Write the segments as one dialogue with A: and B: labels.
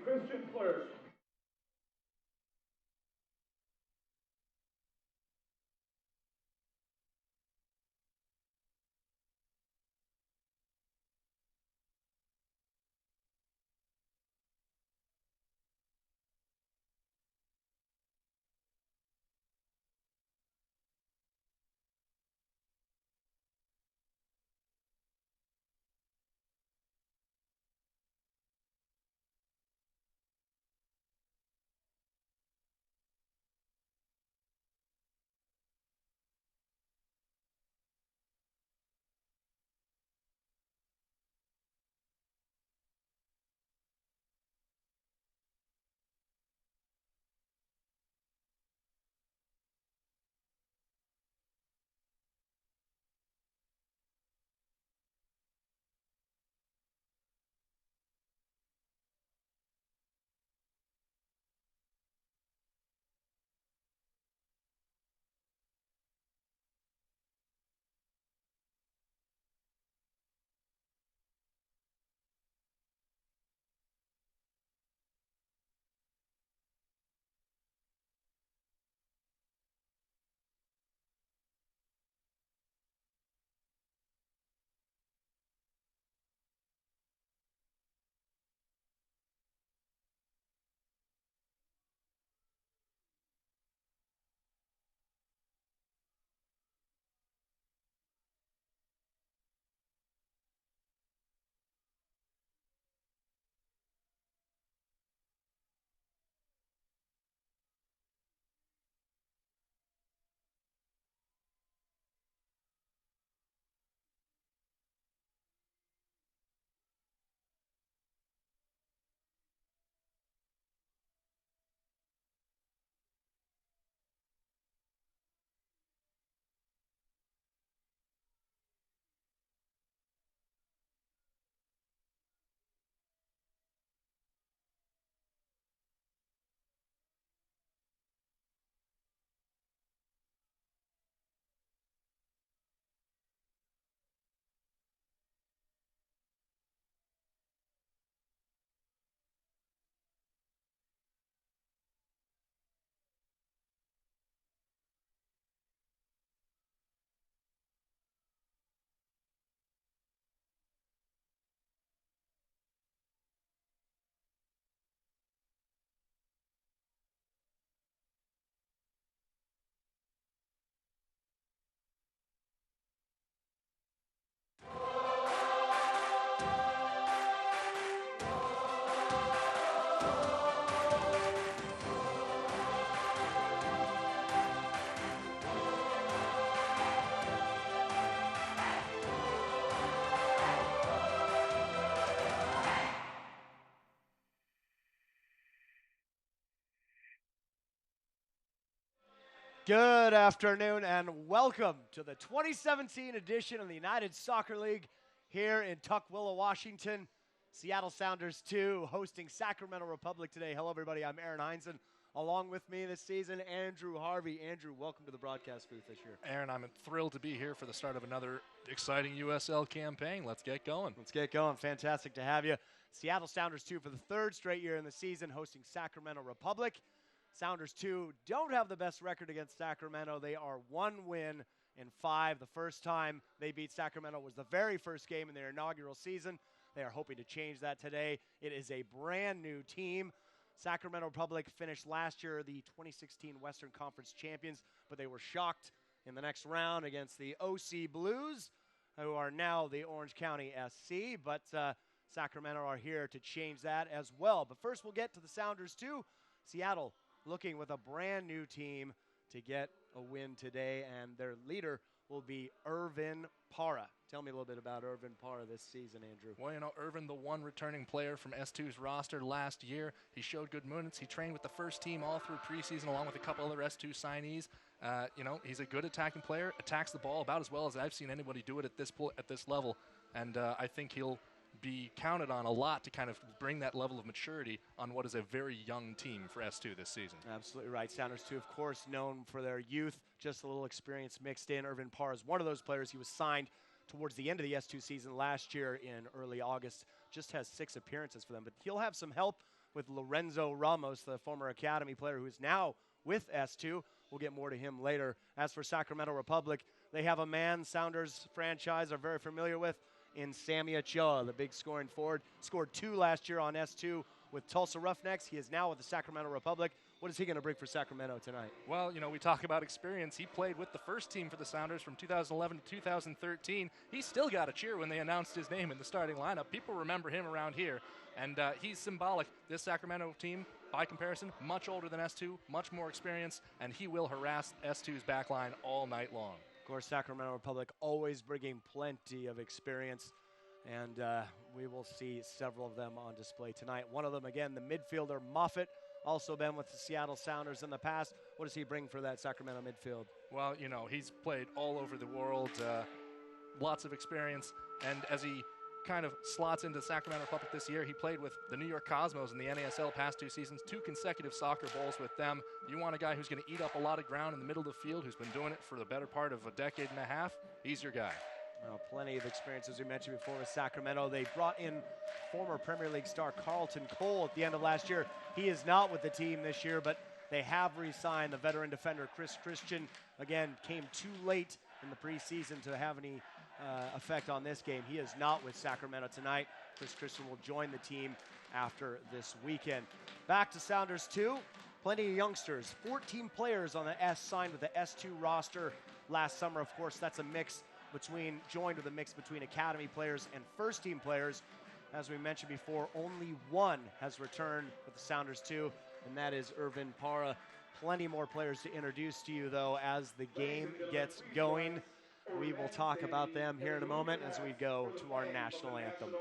A: Christian clerk.
B: Good afternoon and welcome to the 2017 edition of the United Soccer League here in Tukwila, Washington. Seattle Sounders 2 hosting Sacramento Republic today. Hello, everybody. I'm Aaron Heinzen. Along with me this season, Andrew Harvey. Andrew, welcome to the broadcast booth this year.
C: Aaron, I'm thrilled to be here for the start of another exciting USL campaign. Let's get going.
B: Let's get going. Fantastic to have you. Seattle Sounders 2 for the third straight year in the season hosting Sacramento Republic. Sounders 2 don't have the best record against Sacramento. They are 1 win in 5. The first time they beat Sacramento was the very first game in their inaugural season. They are hoping to change that today. It is a brand new team. Sacramento Republic finished last year the 2016 Western Conference champions, but they were shocked in the next round against the OC Blues, who are now the Orange County SC. But Sacramento are here to change that as well. But first we'll get to the Sounders 2. Seattle looking with a brand new team to get a win today, and their leader will be Irvin Parra. Tell me a little bit about Irvin Parra this season, Andrew.
C: Well, Irvin, the one returning player from S2's roster last year. He showed good minutes. He trained with the first team all through preseason along with a couple other S2 signees. He's a good attacking player, attacks the ball about as well as I've seen anybody do it at this level, and I think he'll be counted on a lot to kind of bring that level of maturity on what is a very young team for S2 this season.
B: Absolutely right. Sounders 2, of course, known for their youth, just a little experience mixed in. Irvin Parra is one of those players. He was signed towards the end of the S2 season last year in early August. Just has 6 appearances for them, but he'll have some help with Lorenzo Ramos, the former academy player who is now with S2. We'll get more to him later. As for Sacramento Republic, they have a man Sounders franchise are very familiar with in Sammy Ochoa, the big scoring forward. Scored 2 last year on S2 with Tulsa Roughnecks. He is now with the Sacramento Republic. What is he going to bring for Sacramento tonight?
C: Well, we talk about experience. He played with the first team for the Sounders from 2011 to 2013. He still got a cheer when they announced his name in the starting lineup. People remember him around here, and he's symbolic. This Sacramento team, by comparison, much older than S2, much more experience, and he will harass S2's backline all night long.
B: Of course, Sacramento Republic always bringing plenty of experience, and we will see several of them on display tonight. One of them, again, the midfielder Moffitt, also been with the Seattle Sounders in the past. What does he bring for that Sacramento midfield?
C: Well, he's played all over the world, lots of experience, and as he kind of slots into Sacramento Republic this year, he played with the New York Cosmos in the NASL past 2 seasons, 2 consecutive soccer bowls with them. You want a guy who's going to eat up a lot of ground in the middle of the field, who's been doing it for the better part of a decade and a half, he's your guy.
B: Well, plenty of experience, as we mentioned before, with Sacramento. They brought in former Premier League star Carlton Cole at the end of last year. He is not with the team this year, but they have re-signed the veteran defender Chris Christian. Again, came too late in the preseason to have any effect on this game. He is not with Sacramento tonight. Chris Christian will join the team after this weekend. Back to Sounders 2. Plenty of youngsters. 14 players on the S signed with the S2 roster last summer. Of course, that's a mix joined with a mix between academy players and first team players. As we mentioned before, only one has returned with the Sounders 2, and that is Irvin Parra. Plenty more players to introduce to you, though, as the game gets going. We will talk about them here in a moment as we go to our national anthem.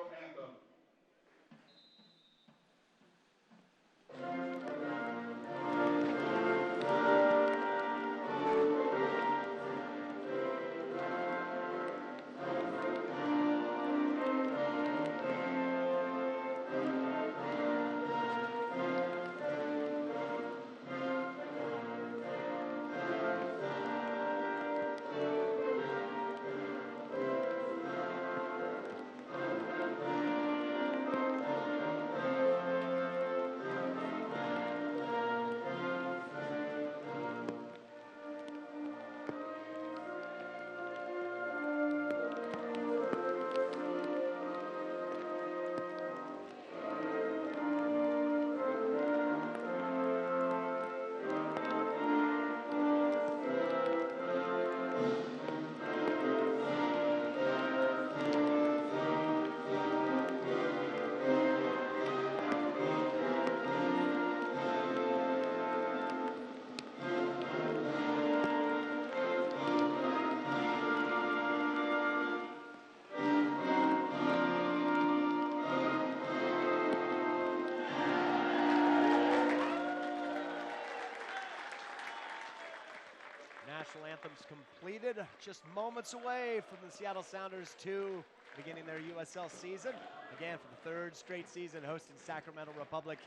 B: National anthems completed, just moments away from the Seattle Sounders 2 beginning their USL season. Again, for the 3rd straight season, hosting Sacramento Republic.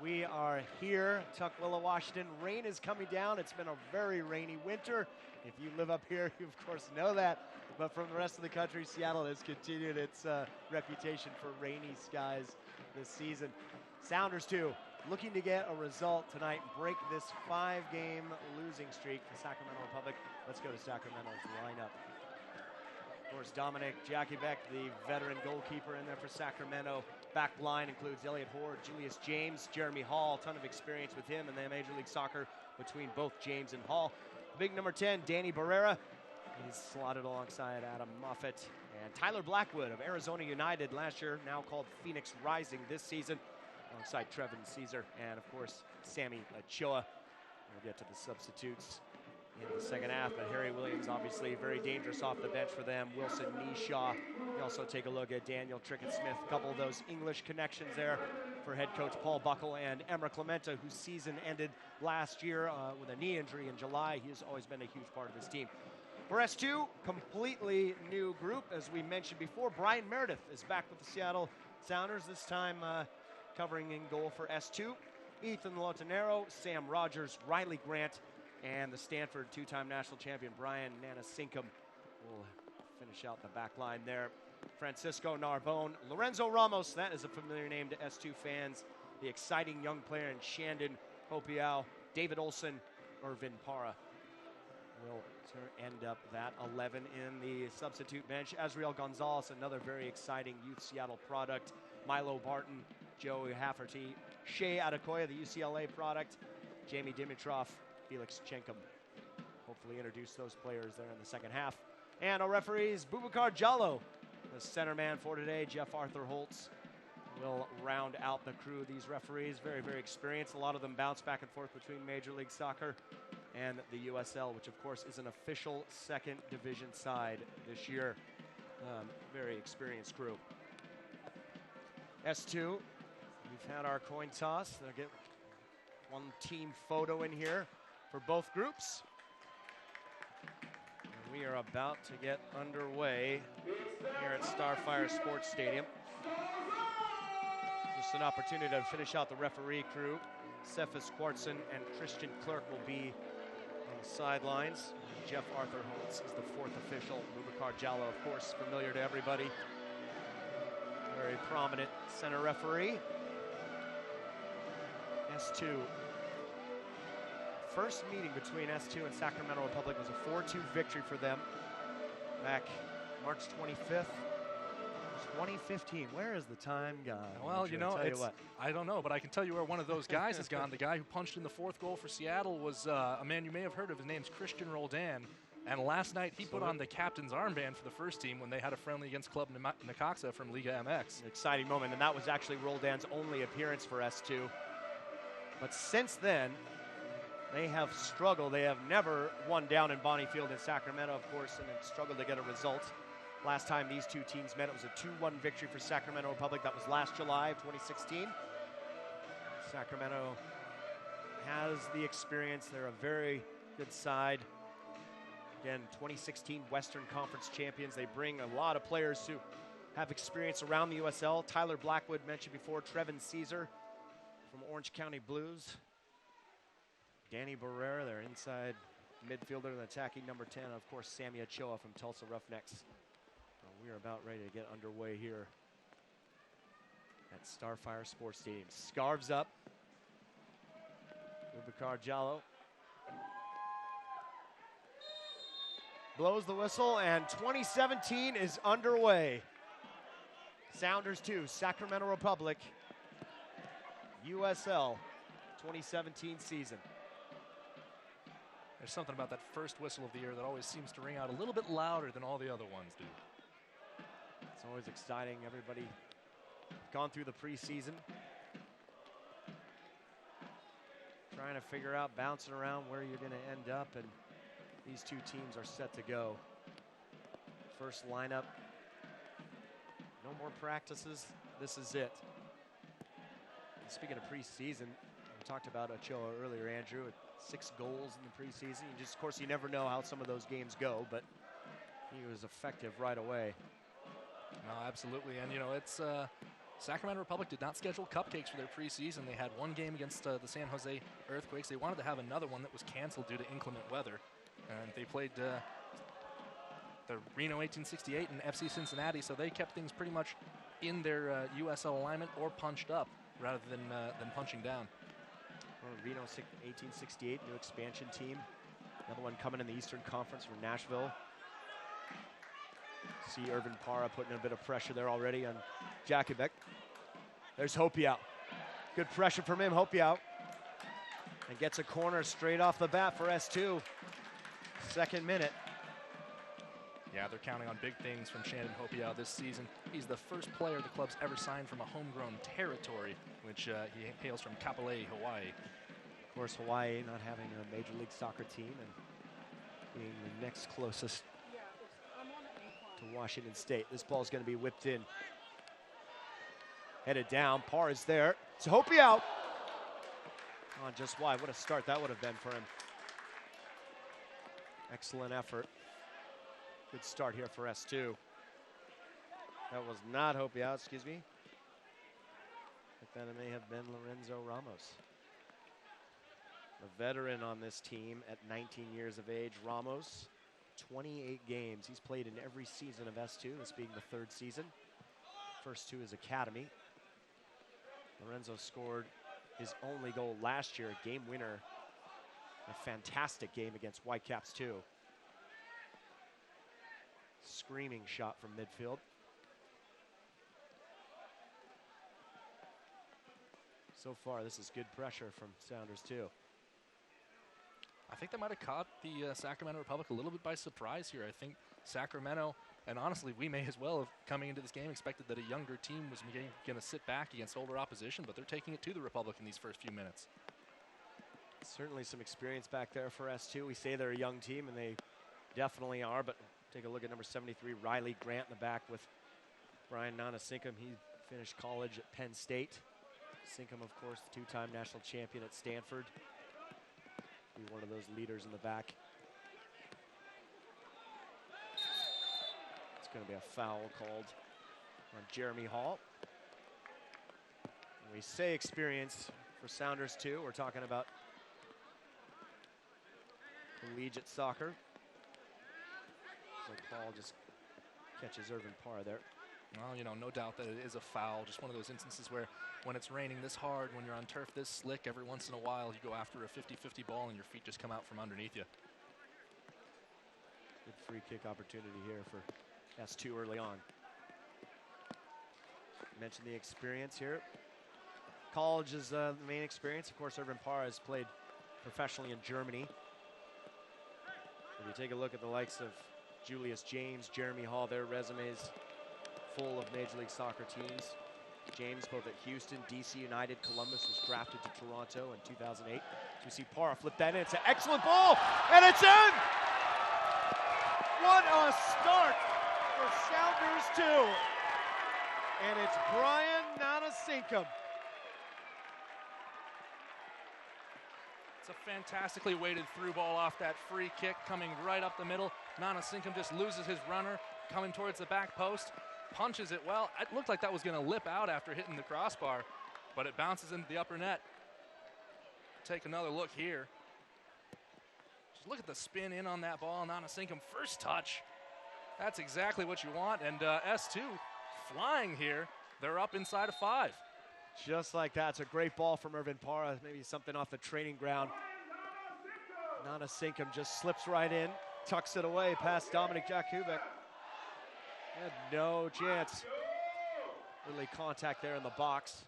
B: We are here, Tukwila, Washington. Rain is coming down. It's been a very rainy winter. If you live up here, you of course know that. But from the rest of the country, Seattle has continued its reputation for rainy skies this season. Sounders 2. Looking to get a result tonight, break this 5-game losing streak for Sacramento Republic. Let's go to Sacramento's lineup. Of course, Dominic Jakubek, the veteran goalkeeper in there for Sacramento. Back line includes Elliot Hoard, Julius James, Jeremy Hall. A ton of experience with him in the Major League Soccer between both James and Hall. Big number 10, Danny Barrera. He's slotted alongside Adam Moffitt. And Tyler Blackwood of Arizona United last year, now called Phoenix Rising this season, alongside Trevin Caesar and, of course, Sammy Ochoa. We'll get to the substitutes in the second half, but Harry Williams obviously very dangerous off the bench for them. Wilson Nishaw. You also take a look at Daniel Trickett-Smith. A couple of those English connections there for head coach Paul Buckle and Emra Clementa, whose season ended last year with a knee injury in July. He has always been a huge part of this team. For S2, completely new group. As we mentioned before, Brian Meredith is back with the Seattle Sounders, this time covering in goal for S2. Ethan Lotanero, Sam Rogers, Riley Grant, and the Stanford two-time national champion Brian Nanasinkum will finish out the back line there. Francisco Narbone, Lorenzo Ramos, that is a familiar name to S2 fans. the exciting young player in Shandon Hopiau, David Olson, Irvin Para will end up that 11 in the substitute bench. Azriel Gonzalez, another very exciting Youth Seattle product. Milo Barton, Joey Hafferty, Shea Adekoya, the UCLA product. Jamie Dimitrov, Felix Chenkum. Hopefully introduce those players there in the second half. And our referees, Boubacar Diallo, the center man for today. Jeff Arthur Holtz will round out the crew. These referees, very, very experienced. A lot of them bounce back and forth between Major League Soccer and the USL, which of course is an official second division side this year. Very experienced crew. S2, we've had our coin toss. They'll get one team photo in here for both groups. And we are about to get underway here at Starfire Sports Stadium. Just an opportunity to finish out the referee crew. Cephas Quartzen and Christian Clerk will be on the sidelines. Jeff Arthur Holtz is the fourth official. Boubacar Diallo, of course, familiar to everybody. Very prominent center referee. S2. First meeting between S2 and Sacramento Republic was a 4-2 victory for them back March 25th. 2015. Where is the time gone?
C: Well, you know, I don't know, but I can tell you where one of those guys has gone. The guy who punched in the fourth goal for Seattle was a man you may have heard of. His name's Christian Roldan. And last night he put on the captain's armband for the first team when they had a friendly against Club Necaxa from Liga MX.
B: An exciting moment, and that was actually Roldan's only appearance for S2. But since then, they have struggled. They have never won down in Bonnie Field in Sacramento, of course, and have struggled to get a result. Last time these two teams met, it was a 2-1 victory for Sacramento Republic. That was last July of 2016. Sacramento has the experience. They're a very good side. Again, 2016 Western Conference champions. They bring a lot of players who have experience around the USL. Tyler Blackwood, mentioned before. Trevin Caesar from Orange County Blues. Danny Barrera, their inside midfielder and attacking number 10. Of course, Sammy Ochoa from Tulsa Roughnecks. We are about ready to get underway here at Starfire Sports Stadium. Scarves up. Boubacar Diallo blows the whistle, and 2017 is underway. Sounders 2, Sacramento Republic, USL 2017 season.
C: There's something about that first whistle of the year that always seems to ring out a little bit louder than all the other ones do.
B: It's always exciting. Everybody gone through the preseason, trying to figure out, bouncing around where you're going to end up, and these two teams are set to go. First lineup, no more practices. This is it. And speaking of preseason, we talked about Ochoa earlier, Andrew, with 6 goals in the preseason. Of course, you never know how some of those games go, but he was effective right away.
C: No, absolutely, and you know, it's Sacramento Republic did not schedule cupcakes for their preseason. They had one game against the San Jose Earthquakes. They wanted to have another one that was canceled due to inclement weather, and they played the Reno 1868 and FC Cincinnati, so they kept things pretty much in their USL alignment or punched up rather than punching down.
B: Well, Reno 1868, new expansion team. Another one coming in the Eastern Conference from Nashville. See Irvin Para putting a bit of pressure there already on Jakubek. There's Hopiau. Good pressure from him, Hopiau. And gets a corner straight off the bat for S2. Second minute.
C: Yeah, they're counting on big things from Shandon Hopiau this season. He's the first player the club's ever signed from a homegrown territory, which he hails from Kapolei, Hawaii.
B: Of course, Hawaii not having a Major League Soccer team and being the next closest to Washington State. This ball's going to be whipped in. Headed down. Parr is there. It's Hopiau. Oh, just wide. What a start that would have been for him. Excellent effort. Good start here for S2. That was not Hopiau, excuse me. But then it may have been Lorenzo Ramos. A veteran on this team at 19 years of age. Ramos, 28 games. He's played in every season of S2, this being the third season. First 2 is academy. Lorenzo scored his only goal last year, a game winner. A fantastic game against Whitecaps too. Screaming shot from midfield. So far, this is good pressure from Sounders too.
C: I think that might have caught the Sacramento Republic a little bit by surprise here. I think Sacramento, and honestly, we may as well have, coming into this game, expected that a younger team was going to sit back against older opposition, but they're taking it to the Republic in these first few minutes.
B: Certainly some experience back there for S2. We say they're a young team, and they definitely are, but take a look at number 73, Riley Grant in the back with Brian Nanasinkum. He finished college at Penn State. Sinkum, of course, two-time national champion at Stanford. Be one of those leaders in the back. It's going to be a foul called on Jeremy Hall. When we say experience for Sounders too, we're talking about collegiate soccer. So Paul just catches Irvin Parr there.
C: Well, you know, no doubt that it is a foul. Just one of those instances where when it's raining this hard, when you're on turf this slick, every once in a while you go after a 50-50 ball and your feet just come out from underneath you.
B: Good free kick opportunity here for S2 early on. Mentioned the experience here. College is the main experience. Of course, Irvin Parr has played professionally in Germany. If you take a look at the likes of Julius James, Jeremy Hall, their resumes full of Major League Soccer teams. James, both at Houston, DC United, Columbus, was drafted to Toronto in 2008. We see Parra flip that in. It's an excellent ball, and it's in! What a start for Sounders 2. And it's Brian Nanasinkum.
C: It's a fantastically weighted through ball off that free kick coming right up the middle. Nanasinkum just loses his runner coming towards the back post. Punches it well. It looked like that was going to lip out after hitting the crossbar, but it bounces into the upper net. Take another look here. Just look at the spin in on that ball. Nanasinkum first touch. That's exactly what you want. And S2 flying here. They're up inside of 5.
B: Just like that. It's a great ball from Irvin Parra. Maybe something off the training ground. Nanasinkum just slips right in, tucks it away past Dominic Jakubek. Had no chance. Really contact there in the box.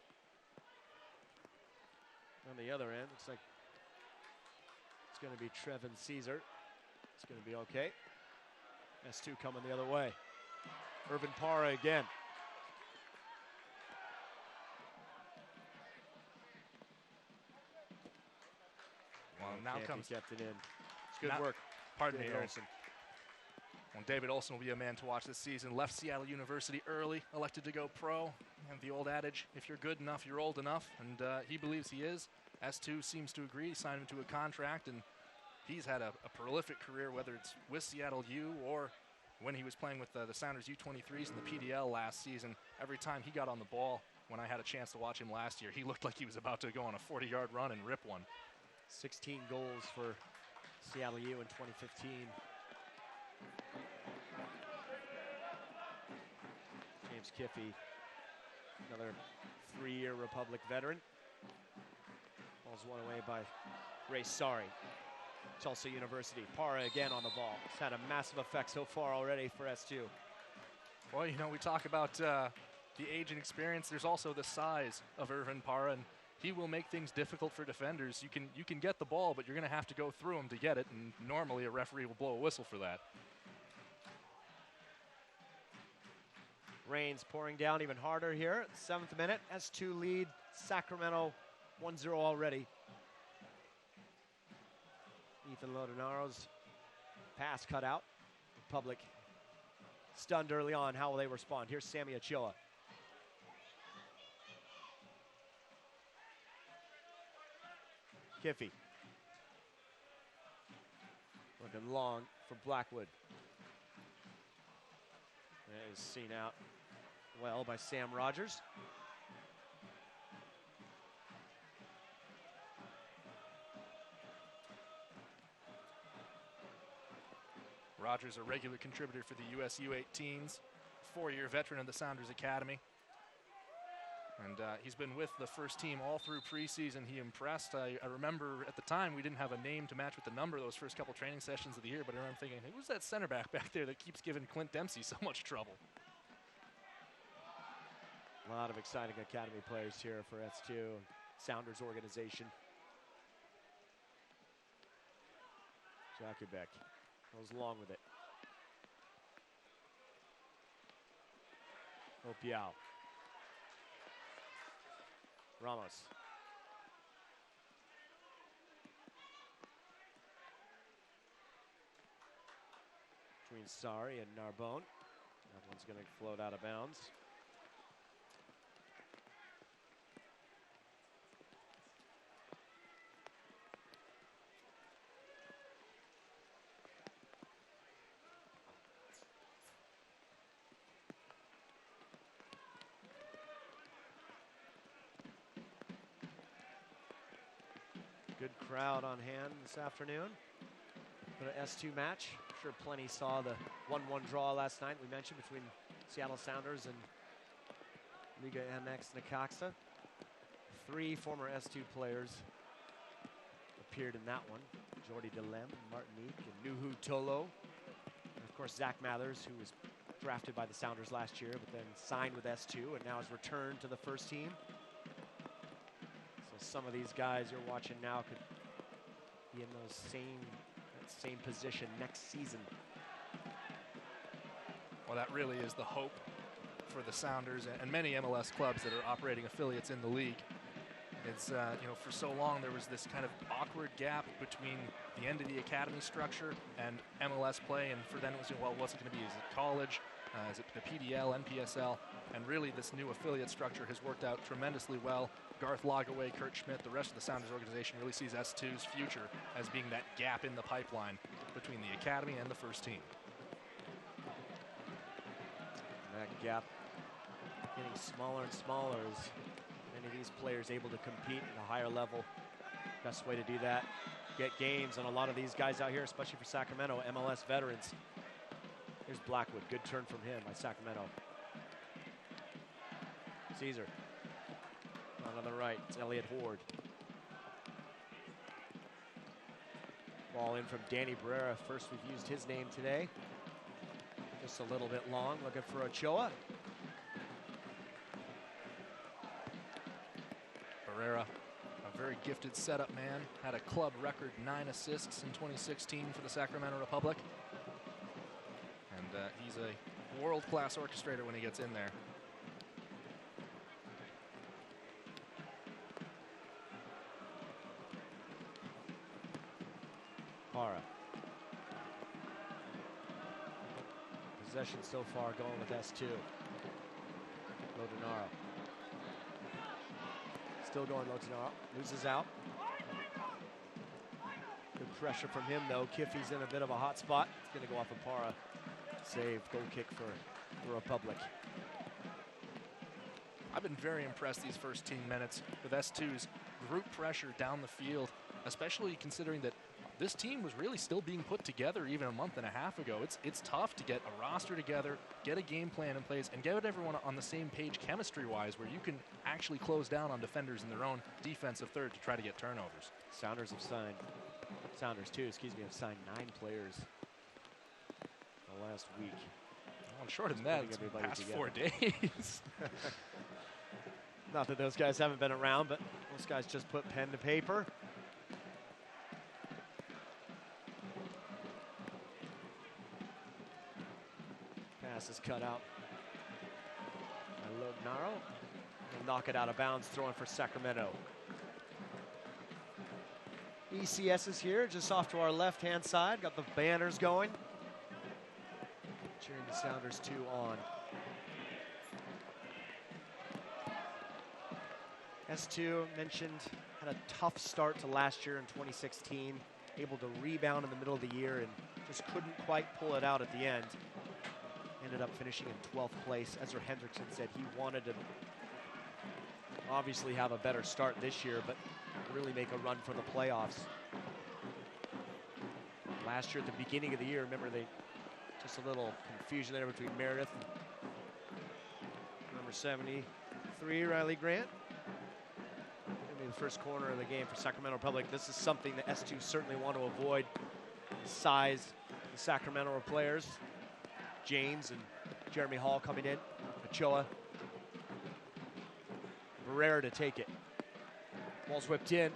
B: On the other end, looks like it's going to be Trevin Caesar. It's going to be okay. S2 coming the other way. Irvin Parra again.
C: Well, now comes.
B: Kept it in. It's good work.
C: Pardon me,
B: David
C: Olsen. Well, David Olsen will be a man to watch this season. Left Seattle University early, elected to go pro. And the old adage, if you're good enough, you're old enough. And he believes he is. S2 seems to agree. He signed him to a contract, and he's had a prolific career, whether it's with Seattle U or when he was playing with the Sounders U23s in the PDL last season. Every time he got on the ball, when I had a chance to watch him last year, he looked like he was about to go on a 40-yard run and rip one.
B: 16 goals for Seattle U in 2015. James Kiffey, another 3-year Republic veteran. Ball's won away by Ray Sari, Tulsa University. Parra again on the ball. It's had a massive effect so far already for S2.
C: Well, you know, we talk about the age and experience. There's also the size of Irvin Parra, and he will make things difficult for defenders. You can get the ball, but you're going to have to go through him to get it, and normally a referee will blow a whistle for that.
B: Rain's pouring down even harder here. 7th minute, S2 lead, Sacramento 1-0 already. Ethan Lodonaro's pass cut out. Republic stunned early on. How will they respond? Here's Sammy Ochoa. Kiffey. Looking long for Blackwood. That is seen out well by Sam Rogers.
C: Rogers, a regular contributor for the US U18s, 4-year veteran of the Sounders Academy. And he's been with the first team all through preseason. He impressed. I remember at the time we didn't have a name to match with the number those first couple training sessions of the year, but I remember thinking, hey, who's that center back there that keeps giving Clint Dempsey so much trouble?
B: A lot of exciting academy players here for S2 Sounders organization. Jakubek goes along with it. Opiao. Ramos. Between Sari and Narbonne. That one's going to float out of bounds. Good crowd on hand this afternoon for the S2 match. I'm sure plenty saw the 1-1 draw last night we mentioned between Seattle Sounders and Liga MX Necaxa. 3 former S2 players appeared in that one. Jordi Delem, Martinique, and Nuhu Tolo. And of course, Zach Mathers, who was drafted by the Sounders last year, but then signed with S2 and now has returned to the first team. Some of these guys you're watching now could be in that same position next season.
C: Well, that really is the hope for the Sounders and many MLS clubs that are operating affiliates in the league. It's, you know, for so long there was this kind of awkward gap between the end of the academy structure and MLS play, and for them it was, well, what's it going to be? Is it college? Is it the PDL, NPSL? And really this new affiliate structure has worked out tremendously well. Garth Logaway, Kurt Schmidt, the rest of the Sounders organization really sees S2's future as being that gap in the pipeline between the academy and the first team.
B: And that gap getting smaller and smaller as many of these players able to compete at a higher level. Best way to do that, get games on a lot of these guys out here, especially for Sacramento, MLS veterans. Here's Blackwood, good turn from him by Sacramento. Caesar. On the right, it's Elliot Horde. Ball in from Danny Barrera. First we've used his name today. Just a little bit long, looking for Ochoa.
C: Barrera, a very gifted setup man, had a club record 9 assists in 2016 for the Sacramento Republic. And he's a world-class orchestrator when he gets in there.
B: Possession so far going with S2. Lodenaro. Still going Lodenaro. Loses out. Good pressure from him though. Kiffy's in a bit of a hot spot. It's going to go off of Para. Save, goal kick for the Republic.
C: I've been very impressed these first 10 minutes with S2's group pressure down the field, especially considering that this team was really still being put together even a month and a half ago. It's tough to get a roster together, get a game plan in place, and get everyone on the same page chemistry-wise where you can actually close down on defenders in their own defensive third to try to get turnovers.
B: Sounders too, have signed 9 players the last week.
C: Well, shorter than that, it's been the past 4 days.
B: Not that those guys haven't been around, but those guys just put pen to paper. Pass is cut out by Lodenaro. He'll knock it out of bounds, throwing for Sacramento. ECS is here, just off to our left-hand side. Got the banners going. Cheering the Sounders 2 on. S2 mentioned had a tough start to last year in 2016. Able to rebound in the middle of the year and just couldn't quite pull it out at the end. Ended up finishing in 12th place. Ezra Hendrickson said he wanted to obviously have a better start this year, but really make a run for the playoffs. Last year at the beginning of the year, remember just a little confusion there between Meredith and number 70, three, Riley Grant. Maybe the first corner of the game for Sacramento Republic. This is something the S2 certainly want to avoid. The size, the Sacramento players. James and Jeremy Hall coming in. Ochoa. Barrera to take it. Ball's whipped in.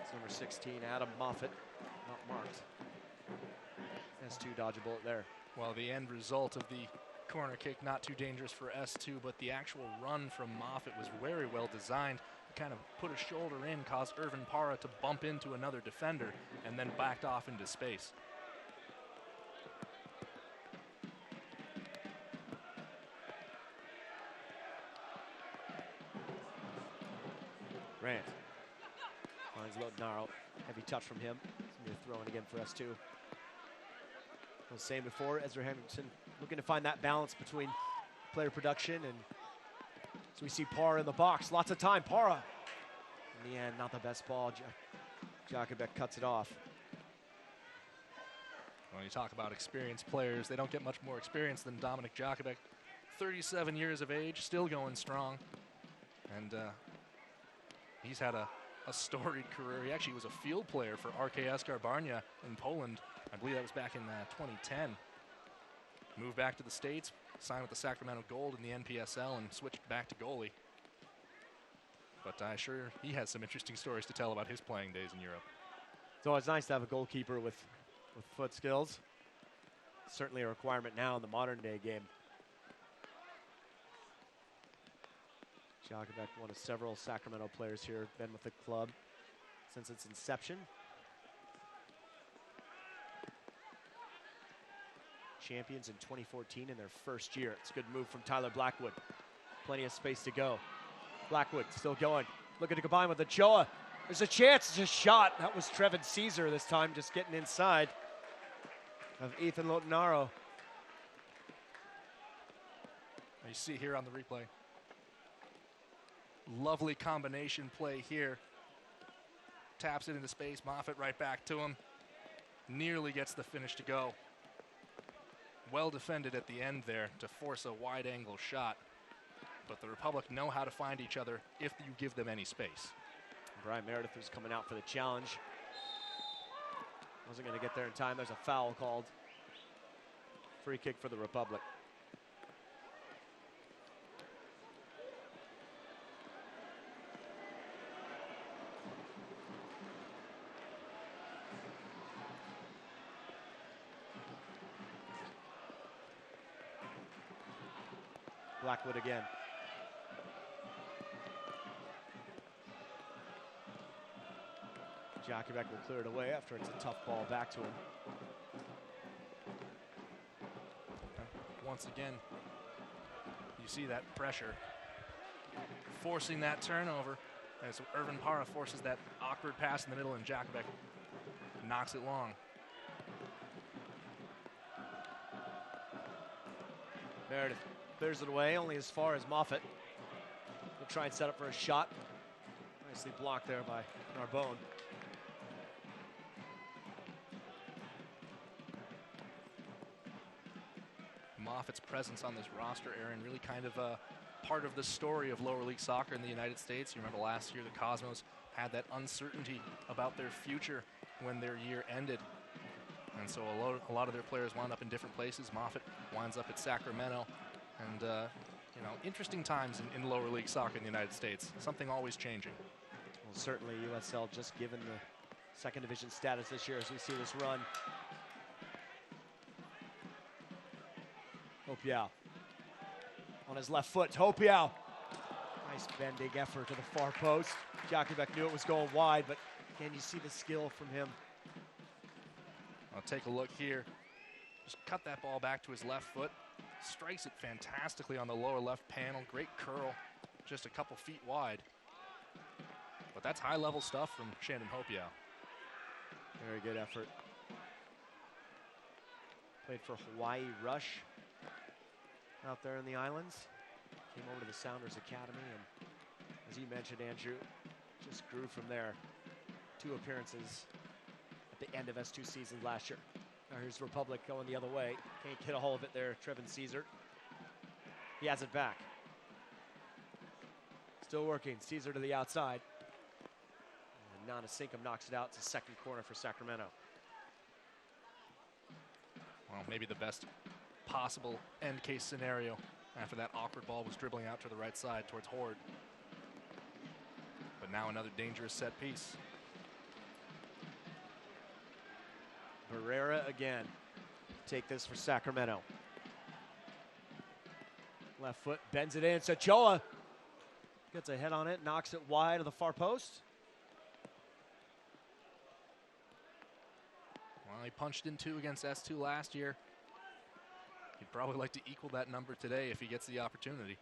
B: It's number 16, Adam Moffett. Not marked. S2 dodge a bullet there.
C: Well, the end result of the corner kick, not too dangerous for S2, but the actual run from Moffett was very well designed. He kind of put a shoulder in, caused Irvin Parra to bump into another defender, and then backed off into space.
B: Grant finds Lotnaro. Heavy touch from him. It's going to be a throw in again for S2. I was saying before, Ezra Henderson looking to find that balance between player production and so we see Parra in the box. Lots of time. Parra. In the end, not the best ball. Jakubek cuts it off.
C: When you talk about experienced players, they don't get much more experience than Dominic Jakubek. 37 years of age, still going strong. And he's had a storied career. He actually was a field player for RKS Garbarnia in Poland. I believe that was back in 2010. Moved back to the States, signed with the Sacramento Gold in the NPSL, and switched back to goalie. But I'm sure he has some interesting stories to tell about his playing days in Europe.
B: It's always nice to have a goalkeeper with foot skills. Certainly a requirement now in the modern day game. Jakubek, one of several Sacramento players here, been with the club since its inception. Champions in 2014 in their first year. It's a good move from Tyler Blackwood. Plenty of space to go. Blackwood still going. Looking to combine with Ochoa. There's a chance, it's a shot. That was Trevin Caesar this time, just getting inside of Ethan Lotnaro.
C: You see here on the replay. Lovely combination play here. Taps it into space. Moffett right back to him. Nearly gets the finish to go. Well defended at the end there to force a wide angle shot. But the Republic know how to find each other if you give them any space.
B: Brian Meredith was coming out for the challenge. Wasn't going to get there in time. There's a foul called. Free kick for the Republic. Blackwood again. Jakubek will clear it away after it's a tough ball back to him.
C: Once again, you see that pressure. Forcing that turnover. As Irvin Parra forces that awkward pass in the middle and Jakubek knocks it long.
B: Meredith clears it away, only as far as Moffett. He'll try and set up for a shot. Nicely blocked there by Narbonne.
C: Moffett's presence on this roster, Aaron, really kind of part of the story of lower league soccer in the United States. You remember last year the Cosmos had that uncertainty about their future when their year ended. And so a lot of their players wound up in different places. Moffett winds up at Sacramento. And, you know, interesting times in lower league soccer in the United States. Something always changing.
B: Well, certainly USL just given the second division status this year as we see this run. Hopiau on his left foot. Hopiau. Nice bending effort to the far post. Jakubek knew it was going wide, but can you see the skill from him?
C: I'll take a look here. Just cut that ball back to his left foot. Strikes it fantastically on the lower left panel. Great curl, just a couple feet wide. But that's high-level stuff from Shandon Hopiau.
B: Very good effort. Played for Hawaii Rush out there in the islands. Came over to the Sounders Academy, and as you mentioned, Andrew, just grew from there. 2 appearances at the end of S2 season last year. Now here's Republic going the other way. Can't get a hold of it there, Trevin Caesar. He has it back. Still working. Caesar to the outside. And Nanasinkum knocks it out. It's a second corner for Sacramento.
C: Well, maybe the best possible end case scenario after that awkward ball was dribbling out to the right side towards Horde. But now another dangerous set piece.
B: Barrera again. Take this for Sacramento. Left foot, bends it in. Sachoa gets a head on it, knocks it wide of the far post.
C: Well, he punched in 2 against S2 last year. He'd probably like to equal that number today if he gets the opportunity.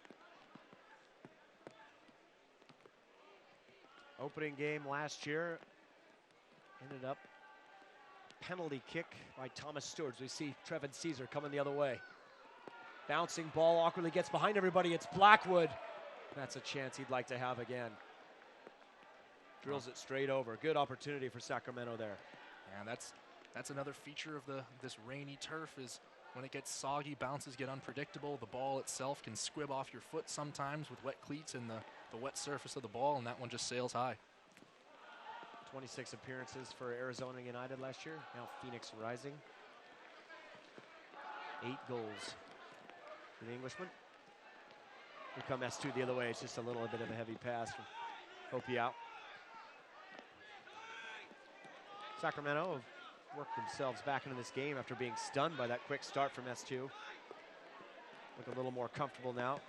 B: Opening game last year ended up penalty kick by Thomas Stewart. We see Trevin Caesar coming the other way. Bouncing ball, awkwardly gets behind everybody. It's Blackwood. That's a chance he'd like to have again. Drills it straight over. Good opportunity for Sacramento there.
C: And that's another feature of this rainy turf is when it gets soggy, bounces get unpredictable. The ball itself can squib off your foot sometimes with wet cleats and the wet surface of the ball, and that one just sails high.
B: 26 appearances for Arizona United last year. Now Phoenix Rising. 8 goals for the Englishman. Here come S2 the other way. It's just a little bit of a heavy pass from Hopi out. Sacramento have worked themselves back into this game after being stunned by that quick start from S2. Look a little more comfortable now.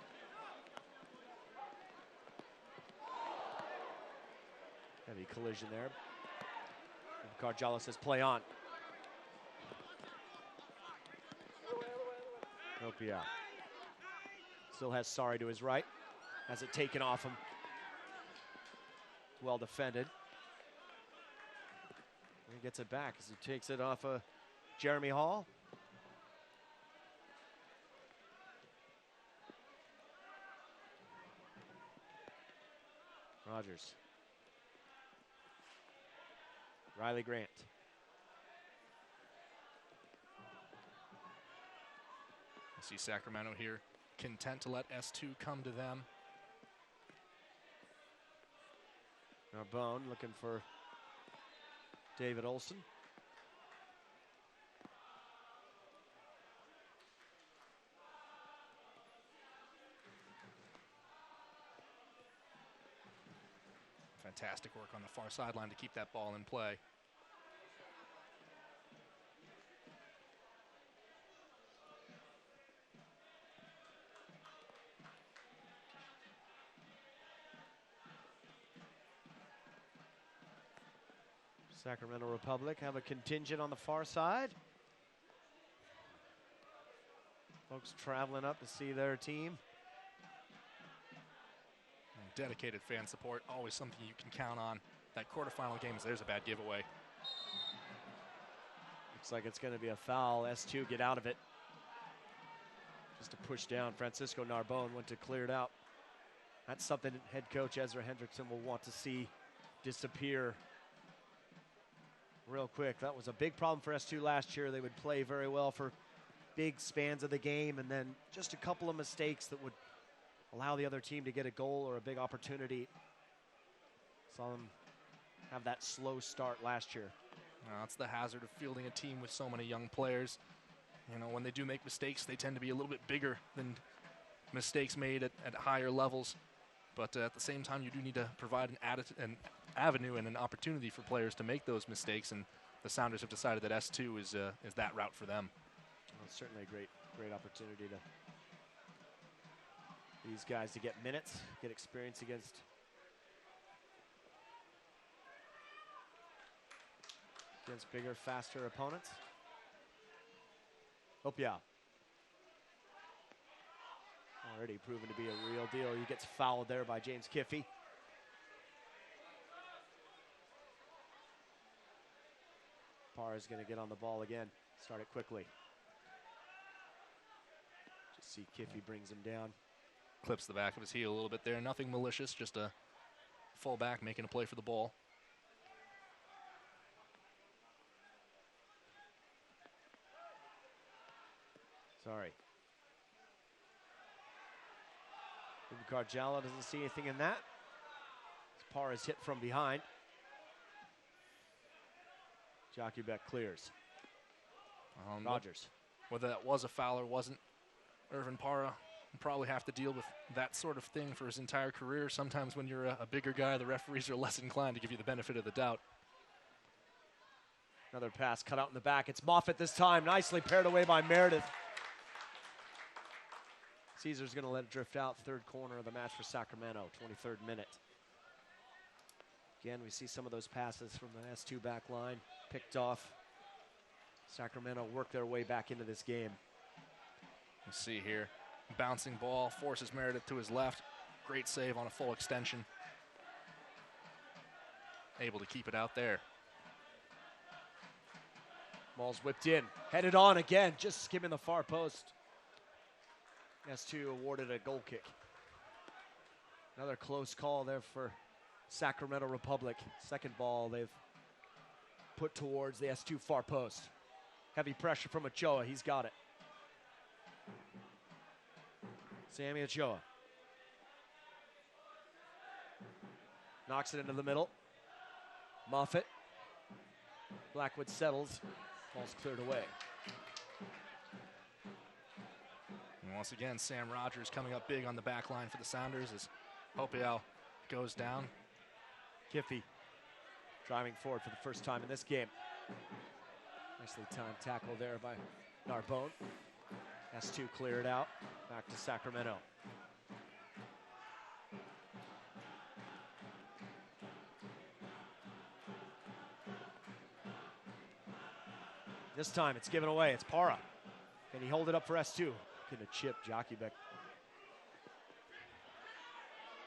B: Heavy collision there. And Carjala says play on. Hopi out. Still has Sari to his right. Has it taken off him. Well defended. And he gets it back as he takes it off Jeremy Hall. Rogers. Riley Grant.
C: I see Sacramento here content to let S2 come to them.
B: Narbonne looking for David Olson.
C: Fantastic work on the far sideline to keep that ball in play.
B: Sacramento Republic have a contingent on the far side. Folks traveling up to see their team.
C: And dedicated fan support, always something you can count on. That quarterfinal game, there's a bad giveaway.
B: Looks like it's going to be a foul. S2 get out of it. Just a push down. Francisco Narbonne went to clear it out. That's something head coach Ezra Hendrickson will want to see disappear real quick. That was a big problem for S2 last year. They would play very well for big spans of the game, and then just a couple of mistakes that would allow the other team to get a goal or a big opportunity. Saw them have that slow start last year.
C: That's the hazard of fielding a team with so many young players. You know, when they do make mistakes, they tend to be a little bit bigger than mistakes made at higher levels. But at the same time, you do need to provide an avenue and an opportunity for players to make those mistakes, and the Sounders have decided that S2 is that route for them.
B: Well, it's certainly a great opportunity to these guys to get minutes, get experience against bigger, faster opponents. Opia. Already proven to be a real deal. He gets fouled there by James Kiffey. Parr is going to get on the ball again. Start it quickly. Just see Kiffey brings him down.
C: Clips the back of his heel a little bit there. Nothing malicious, just a fullback making a play for the ball.
B: Sorry. Cargella doesn't see anything in that. Parr is hit from behind. Jockeybeck clears. Rogers.
C: Whether that was a foul or wasn't, Irvin Parra will probably have to deal with that sort of thing for his entire career. Sometimes when you're a bigger guy, the referees are less inclined to give you the benefit of the doubt.
B: Another pass cut out in the back. It's Moffitt this time. Nicely paired away by Meredith. Caesar's going to let it drift out. Third corner of the match for Sacramento, 23rd minute. Again, we see some of those passes from the S2 back line picked off. Sacramento work their way back into this game.
C: You see here, bouncing ball, forces Meredith to his left. Great save on a full extension. Able to keep it out there.
B: Ball's whipped in, headed on again, just skimming the far post. S2 awarded a goal kick. Another close call there for Sacramento Republic. Second ball they've put towards the S2 far post. Heavy pressure from Ochoa, he's got it. Sammy Ochoa. Knocks it into the middle. Moffitt. Blackwood settles. Ball's cleared away.
C: And once again, Sam Rogers coming up big on the back line for the Sounders as Hopial goes down.
B: Kiffey driving forward for the first time in this game. Nicely timed tackle there by Narbonne. S2 cleared out. Back to Sacramento. This time it's given away. It's Parra. Can he hold it up for S2? Gonna chip Jockeybeck.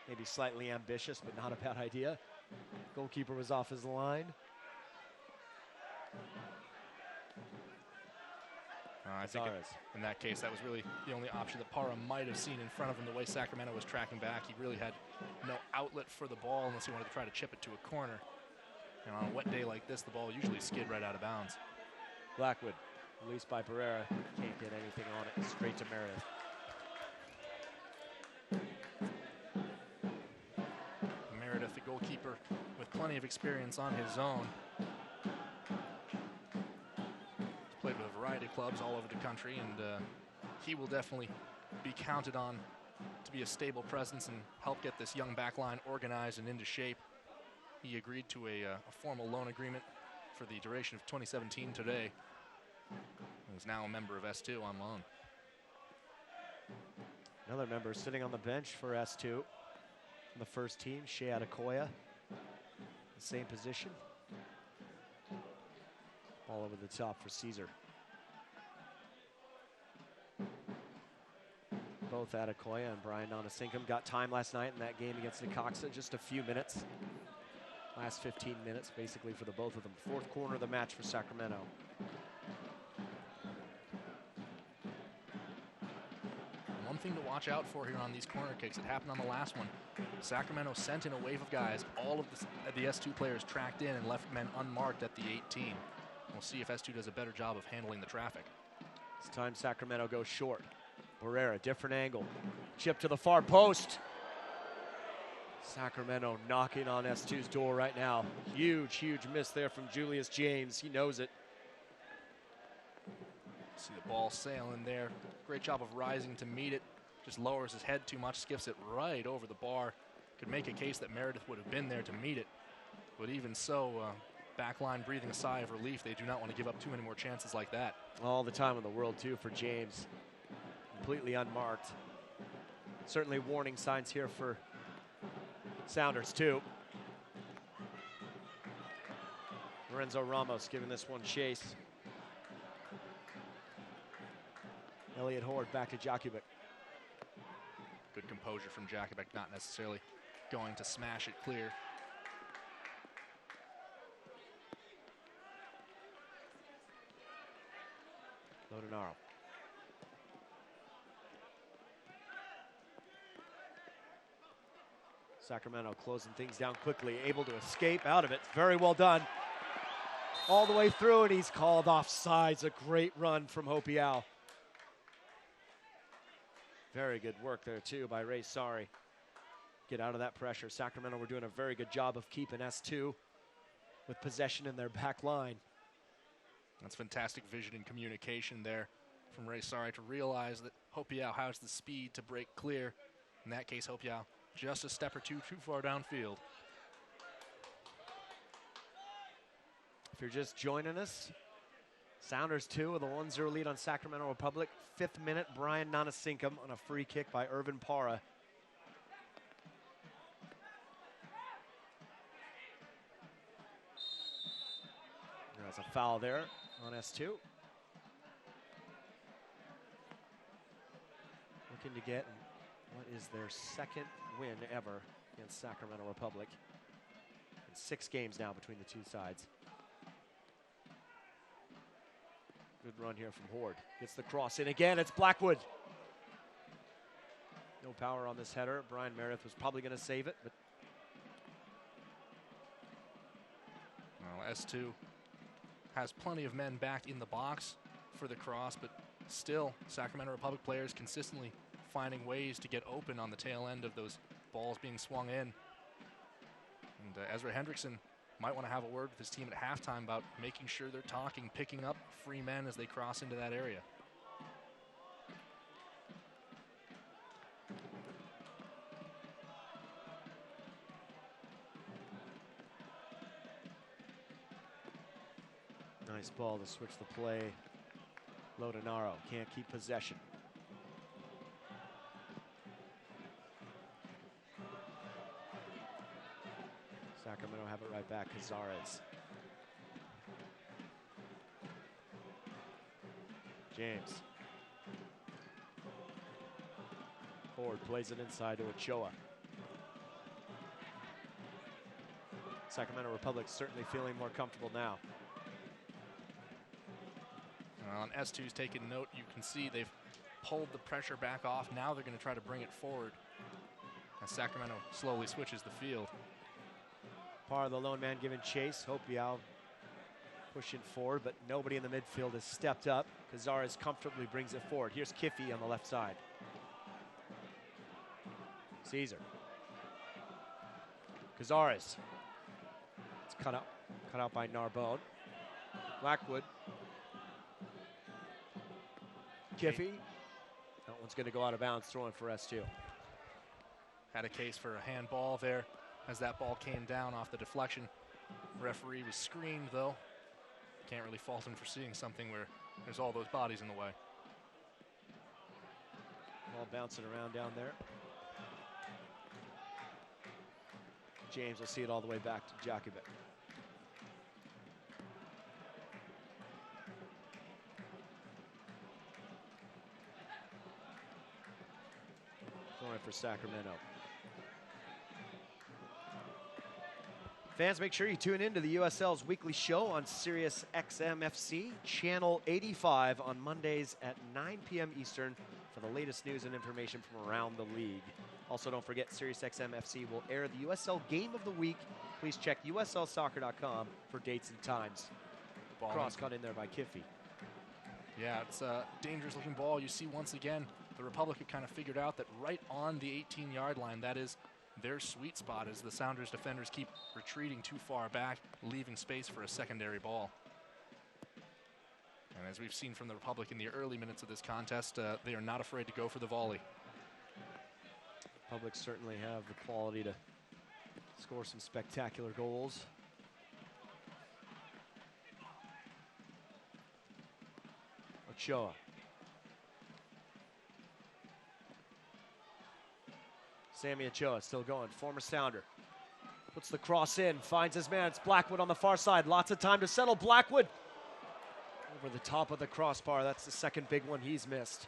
B: Maybe slightly ambitious, but not a bad idea. Goalkeeper was off his line.
C: I think in that case, that was really the only option that Parra might have seen in front of him. The way Sacramento was tracking back, he really had no outlet for the ball unless he wanted to try to chip it to a corner. And on a wet day like this, the ball usually skid right out of bounds.
B: Blackwood, released by Pereira, can't get anything on it. Straight to Meredith.
C: Meredith, the goalkeeper, with plenty of experience on his own. Played with a variety of clubs all over the country, and he will definitely be counted on to be a stable presence and help get this young back line organized and into shape. He agreed to a formal loan agreement for the duration of 2017 today. He's now a member of S2 on loan.
B: Another member sitting on the bench for S2 in the first team, Shea Adekoya, the same position. All over the top for Caesar. Both Adekoya and Brian Nonasinkum got time last night in that game against Necaxa, just a few minutes. Last 15 minutes, basically, for the both of them. Fourth corner of the match for Sacramento.
C: One thing to watch out for here on these corner kicks, it happened on the last one. Sacramento sent in a wave of guys. All of the S2 players tracked in and left men unmarked at the 18. We'll see if S2 does a better job of handling the traffic.
B: This time Sacramento goes short. Barrera, different angle. Chip to the far post. Sacramento knocking on S2's door right now. Huge, huge miss there from Julius James. He knows it.
C: See the ball sailing there. Great job of rising to meet it. Just lowers his head too much, skips it right over the bar. Could make a case that Meredith would have been there to meet it. But even so, backline breathing a sigh of relief. They do not want to give up too many more chances like that.
B: All the time in the world, too, for James. Completely unmarked. Certainly warning signs here for Sounders, too. Lorenzo Ramos giving this one chase. Elliot Horde back to Jockeybeck.
C: Good composure from Jockeybeck, not necessarily going to smash it clear.
B: Lodinaro. Sacramento closing things down quickly, able to escape out of it. Very well done. All the way through, and he's called offsides. A great run from Hopial. Very good work there, too, by Ray Sari. Get out of that pressure. Sacramento were doing a very good job of keeping S2 with possession in their back line.
C: That's fantastic vision and communication there from Ray Sari to realize that Hopiao has the speed to break clear. In that case, Hopiao just a step or two too far downfield.
B: If you're just joining us, Sounders 2 with a 1-0 lead on Sacramento Republic. 5th minute, Brian Nanasinkum on a free kick by Irvin Parra. There's a foul there on S2. Looking to get what is their 2nd win ever against Sacramento Republic. In 6 games now between the two sides. Good run here from Horde. Gets the cross in again. It's Blackwood. No power on this header. Brian Meredith was probably going to save it, but
C: well, S2 has plenty of men back in the box for the cross, but still Sacramento Republic players consistently finding ways to get open on the tail end of those balls being swung in. And Ezra Hendrickson might want to have a word with his team at halftime about making sure they're talking, picking up free men as they cross into that area.
B: Nice ball to switch the play. Lodinaro can't keep possession. Sacramento have it right back. Cazares. James. Ford plays it inside to Ochoa. Sacramento Republic certainly feeling more comfortable now.
C: On S2's taking note, you can see they've pulled the pressure back off. Now they're going to try to bring it forward as Sacramento slowly switches the field.
B: Parra, the lone man, giving chase. Hopiao pushing forward, but nobody in the midfield has stepped up. Cazares comfortably brings it forward. Here's Kiffey on the left side. Caesar. Cazares. It's cut out by Narbonne. Blackwood. Kiffey. That one's going to go out of bounds, throwing for S2.
C: Had a case for a handball there as that ball came down off the deflection. Referee was screened, though. Can't really fault him for seeing something where there's all those bodies in the way.
B: Ball bouncing around down there. James will see it all the way back to Djakovic. Throwing for Sacramento. Fans, make sure you tune in to the USL's weekly show on Sirius XM-FC, Channel 85 on Mondays at 9 p.m. Eastern for the latest news and information from around the league. Also, don't forget, Sirius XM-FC will air the USL Game of the Week. Please check uslsoccer.com for dates and times. Cross cut in there by Kiffey.
C: Yeah, it's a dangerous-looking ball. You see, once again, the Republic have kind of figured out that right on the 18-yard line, that is their sweet spot as the Sounders defenders keep retreating too far back, leaving space for a secondary ball. And as we've seen from the Republic in the early minutes of this contest, they are not afraid to go for the volley.
B: Republic certainly have the quality to score some spectacular goals. Ochoa. Sammy Ochoa still going, former Sounder. Puts the cross in, finds his man. It's Blackwood on the far side. Lots of time to settle. Blackwood over the top of the crossbar. That's the second big one he's missed.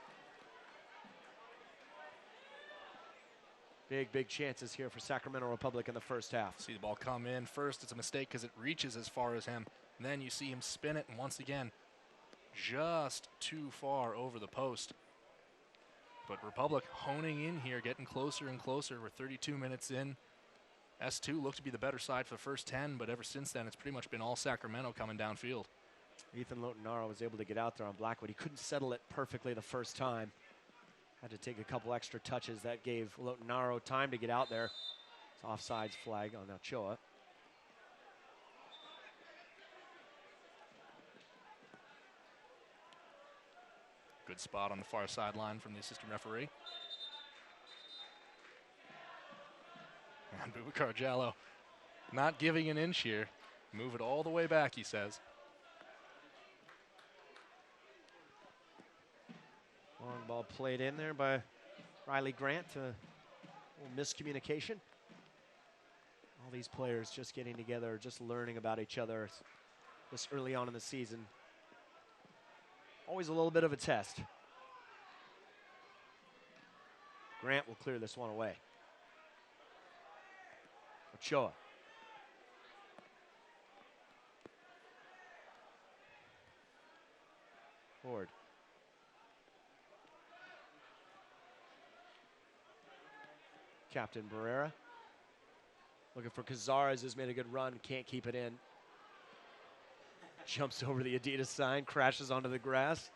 B: Big chances here for Sacramento Republic in the first half.
C: See the ball come in. First, it's a mistake because it reaches as far as him. And then you see him spin it, and once again, just too far over the post. But Republic honing in here, getting closer and closer. We're 32 minutes in. S2 looked to be the better side for the first 10, but ever since then, it's pretty much been all Sacramento coming downfield.
B: Ethan Lotinaro was able to get out there on Blackwood. He couldn't settle it perfectly the first time. Had to take a couple extra touches. That gave Lotonaro time to get out there. It's offsides flag on Ochoa.
C: Good spot on the far sideline from the assistant referee. And Boubacar Diallo not giving an inch here. Move it all the way back, he says.
B: Long ball played in there by Riley Grant. A little miscommunication. All these players just getting together, just learning about each other this early on in the season. Always a little bit of a test. Grant will clear this one away. Ochoa. Ford. Captain Barrera. Looking for Cazares, has made a good run, can't keep it in. Jumps over the Adidas sign, crashes onto the grass.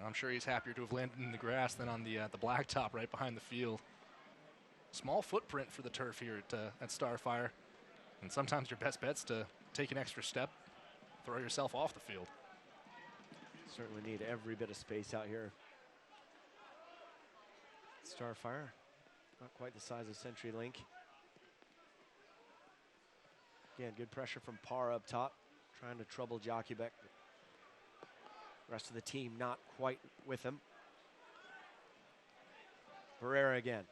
C: I'm sure he's happier to have landed in the grass than on the blacktop right behind the field. Small footprint for the turf here at Starfire. And sometimes your best bet's to take an extra step, throw yourself off the field.
B: Certainly need every bit of space out here. Starfire, not quite the size of CenturyLink. Again, good pressure from Parra up top, trying to trouble Jakubek. Rest of the team not quite with him. Barrera again.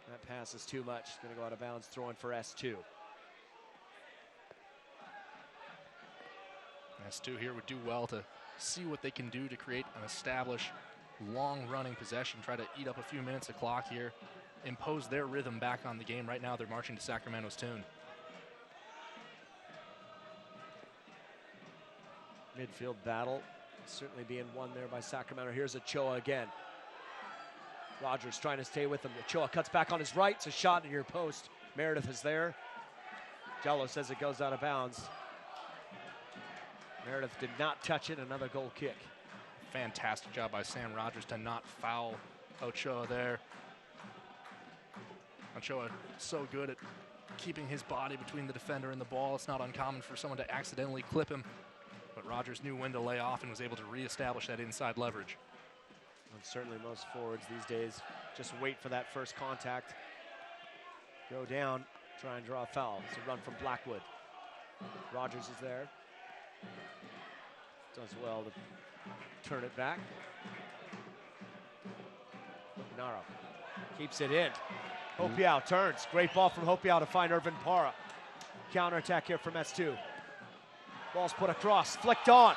B: That pass is too much. Going to go out of bounds, throwing for S2.
C: S2 here would do well to see what they can do to create and establish long-running possession, try to eat up a few minutes of clock here, impose their rhythm back on the game. Right now they're marching to Sacramento's tune.
B: Midfield battle certainly being won there by Sacramento. Here's Ochoa again. Rogers trying to stay with him. Ochoa cuts back on his right. It's a shot near post. Meredith is there. Jello says it goes out of bounds. Meredith did not touch it. Another goal kick.
C: Fantastic job by Sam Rogers to not foul Ochoa there. Ochoa so good at keeping his body between the defender and the ball. It's not uncommon for someone to accidentally clip him. But Rogers knew when to lay off and was able to reestablish that inside leverage.
B: And certainly most forwards these days just wait for that first contact. Go down, try and draw a foul. It's a run from Blackwood. Rogers is there. Does well to turn it back. Naro keeps it in. Hopiao turns. Great ball from Hopiao to find Irvin Parra. Counterattack here from S2. Ball's put across, flicked on.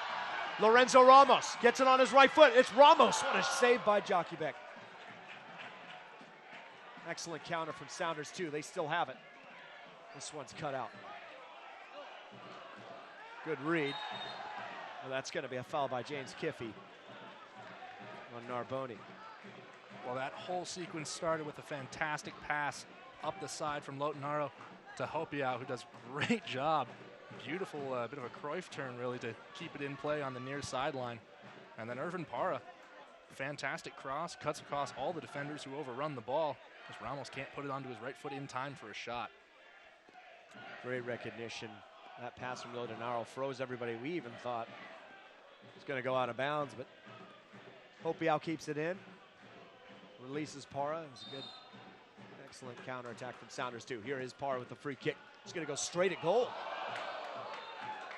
B: Lorenzo Ramos gets it on his right foot. It's Ramos. What a save by Jakubek. Excellent counter from Sounders too. They still have it. This one's cut out. Good read. Well, that's going to be a foul by James Kiffey on Narboni.
C: Well, that whole sequence started with a fantastic pass up the side from Lotonaro to Hopiao, who does a great job. Beautiful bit of a Cruyff turn, really, to keep it in play on the near sideline. And then Irvin Parra, fantastic cross, cuts across all the defenders who overrun the ball, as Ramos can't put it onto his right foot in time for a shot.
B: Great recognition. That pass from Lotonaro froze everybody. We even thought it was going to go out of bounds, but Hopiao keeps it in. Releases Parra. It was a good, excellent counterattack from Sounders too. Here is Parra with the free kick. He's going to go straight at goal.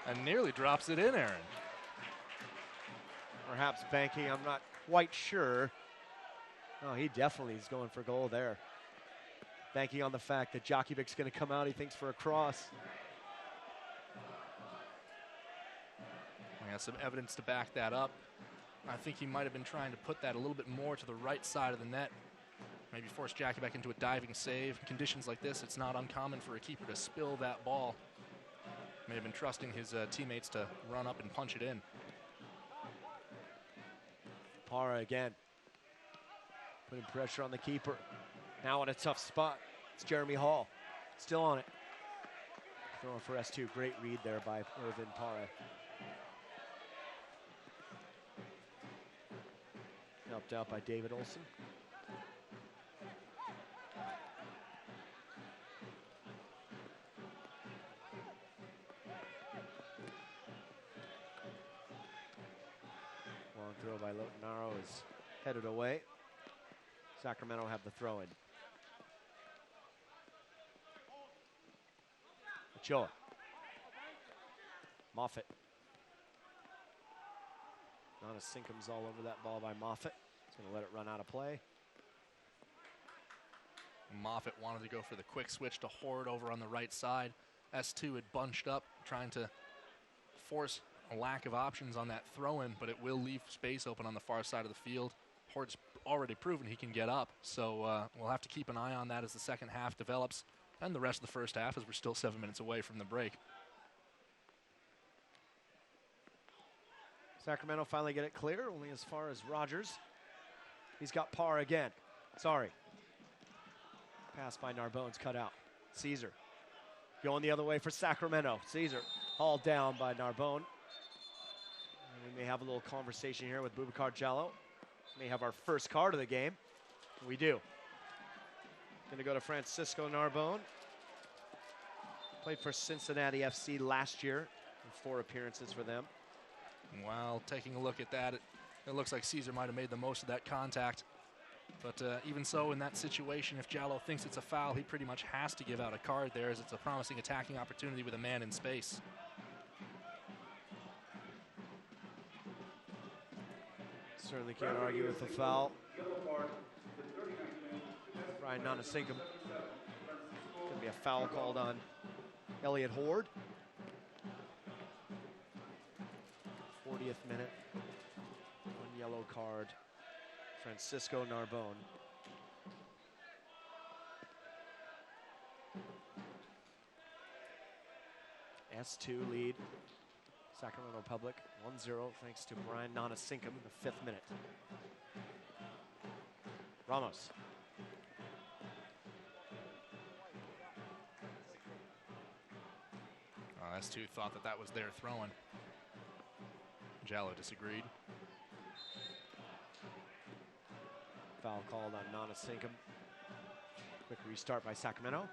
C: And nearly drops it in, Aaron.
B: Perhaps banking, I'm not quite sure. Oh, he definitely is going for goal there. Banking on the fact that Jakubek's going to come out, he thinks, for a cross.
C: We have some evidence to back that up. I think he might have been trying to put that a little bit more to the right side of the net. Maybe force Jakubek into a diving save. In conditions like this, it's not uncommon for a keeper to spill that ball. May have been trusting his teammates to run up and punch it in.
B: Parra again. Putting pressure on the keeper. Now in a tough spot. It's Jeremy Hall. Still on it. Throwing for S2. Great read there by Irvin Parra. Helped out by David Olson. Long throw by Lotonaro is headed away. Sacramento have the throw in. Ochoa. Moffitt. Nonasinkham's all over that ball by Moffitt. He's going to let it run out of play.
C: Moffitt wanted to go for the quick switch to Horde over on the right side. S2 had bunched up, trying to force a lack of options on that throw-in, but it will leave space open on the far side of the field. Horde's already proven he can get up, so we'll have to keep an eye on that as the second half develops, and the rest of the first half, as we're still 7 minutes away from the break.
B: Sacramento finally get it clear, only as far as Rogers. He's got Parr again. Sorry. Pass by Narbone's cut out. Caesar going the other way for Sacramento. Caesar hauled down by Narbone. And we may have a little conversation here with Boubacar Diallo. May have our first card of the game. We do. Going to go to Francisco Narbone. Played for Cincinnati FC last year. 4 appearances for them.
C: While taking a look at that, it looks like Caesar might have made the most of that contact. But even so, in that situation, if Diallo thinks it's a foul, he pretty much has to give out a card there, as it's a promising attacking opportunity with a man in space.
B: Certainly can't argue with the foul. Brian Nonasinkam. Could be a foul called on Elliot Horde. 40th minute. 1 yellow card. Francisco Narbone. S2 lead. Sacramento Republic 1-0 thanks to Brian Nonasinkam in the 5th minute. Ramos.
C: S2 thought that was their throwing. Diallo disagreed.
B: Foul called on Nonasinkam. Quick restart by Sacramento.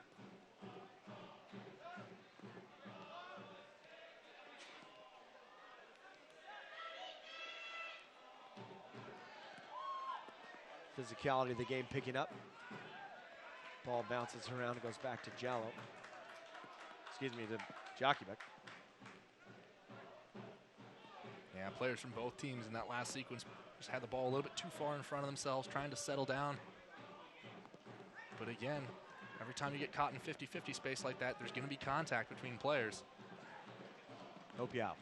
B: Physicality of the game picking up. Ball bounces around and goes back to Diallo. Excuse me, to Jockeybeck.
C: Yeah, players from both teams in that last sequence just had the ball a little bit too far in front of themselves, trying to settle down. But again, every time you get caught in 50-50 space like that, there's going to be contact between players.
B: Hopiao.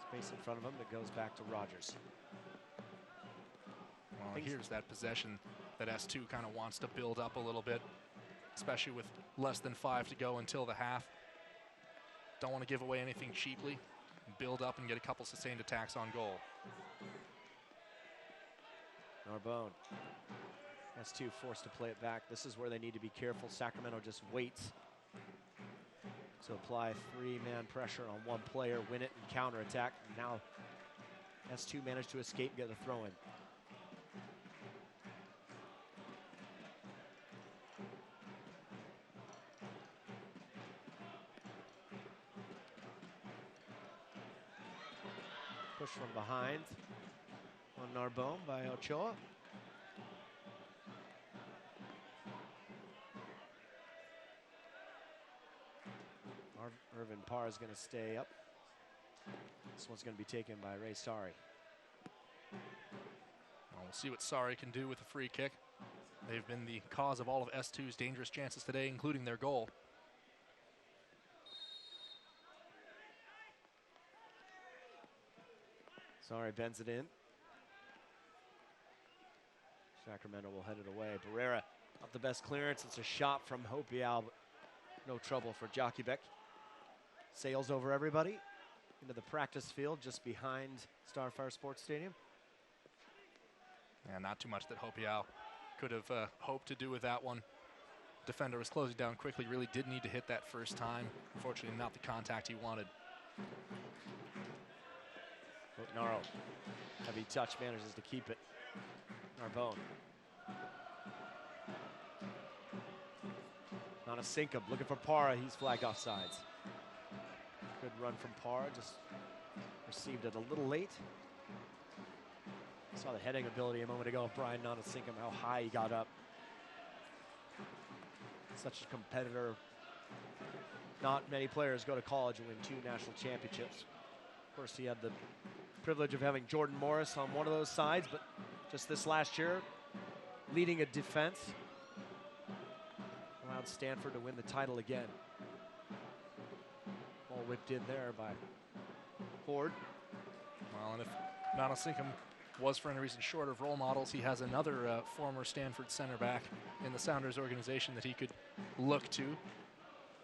B: Space in front of him that goes back to Rogers.
C: Well, here's that possession that S2 kind of wants to build up a little bit, especially with less than 5 to go until the half. Don't want to give away anything cheaply. Build up and get a couple sustained attacks on goal.
B: Narbone. S2 forced to play it back. This is where they need to be careful. Sacramento just waits to apply 3-man pressure on one player, win it, and counterattack. Now S2 managed to escape and get the throw in. Push from behind on Narbone by Ochoa. Irvin Parr is going to stay up. This one's going to be taken by Ray Sari.
C: Well, we'll see what Sari can do with a free kick. They've been the cause of all of S2's dangerous chances today, including their goal.
B: Sari bends it in. Sacramento will head it away. Barrera, not the best clearance. It's a shot from Hopiao, but no trouble for Jockeybeck. Sails over everybody into the practice field just behind Starfire Sports Stadium.
C: Yeah, not too much that Hopiao could have hoped to do with that one. Defender was closing down quickly, really did need to hit that first time. Unfortunately, not the contact he wanted.
B: Naro, heavy touch, manages to keep it. Narbonne. Nanasinkum looking for Para. He's flagged off sides. Good run from Para, just received it a little late. Saw the heading ability a moment ago of Brian Nanasinkum, how high he got up. Such a competitor. Not many players go to college and win 2 national championships. Of course, he had the privilege of having Jordan Morris on one of those sides, but just this last year, leading a defense, allowed Stanford to win the title again. Ball whipped in there by Ford.
C: Well, and if Nanasinkum was for any reason short of role models, he has another former Stanford center back in the Sounders organization that he could look to.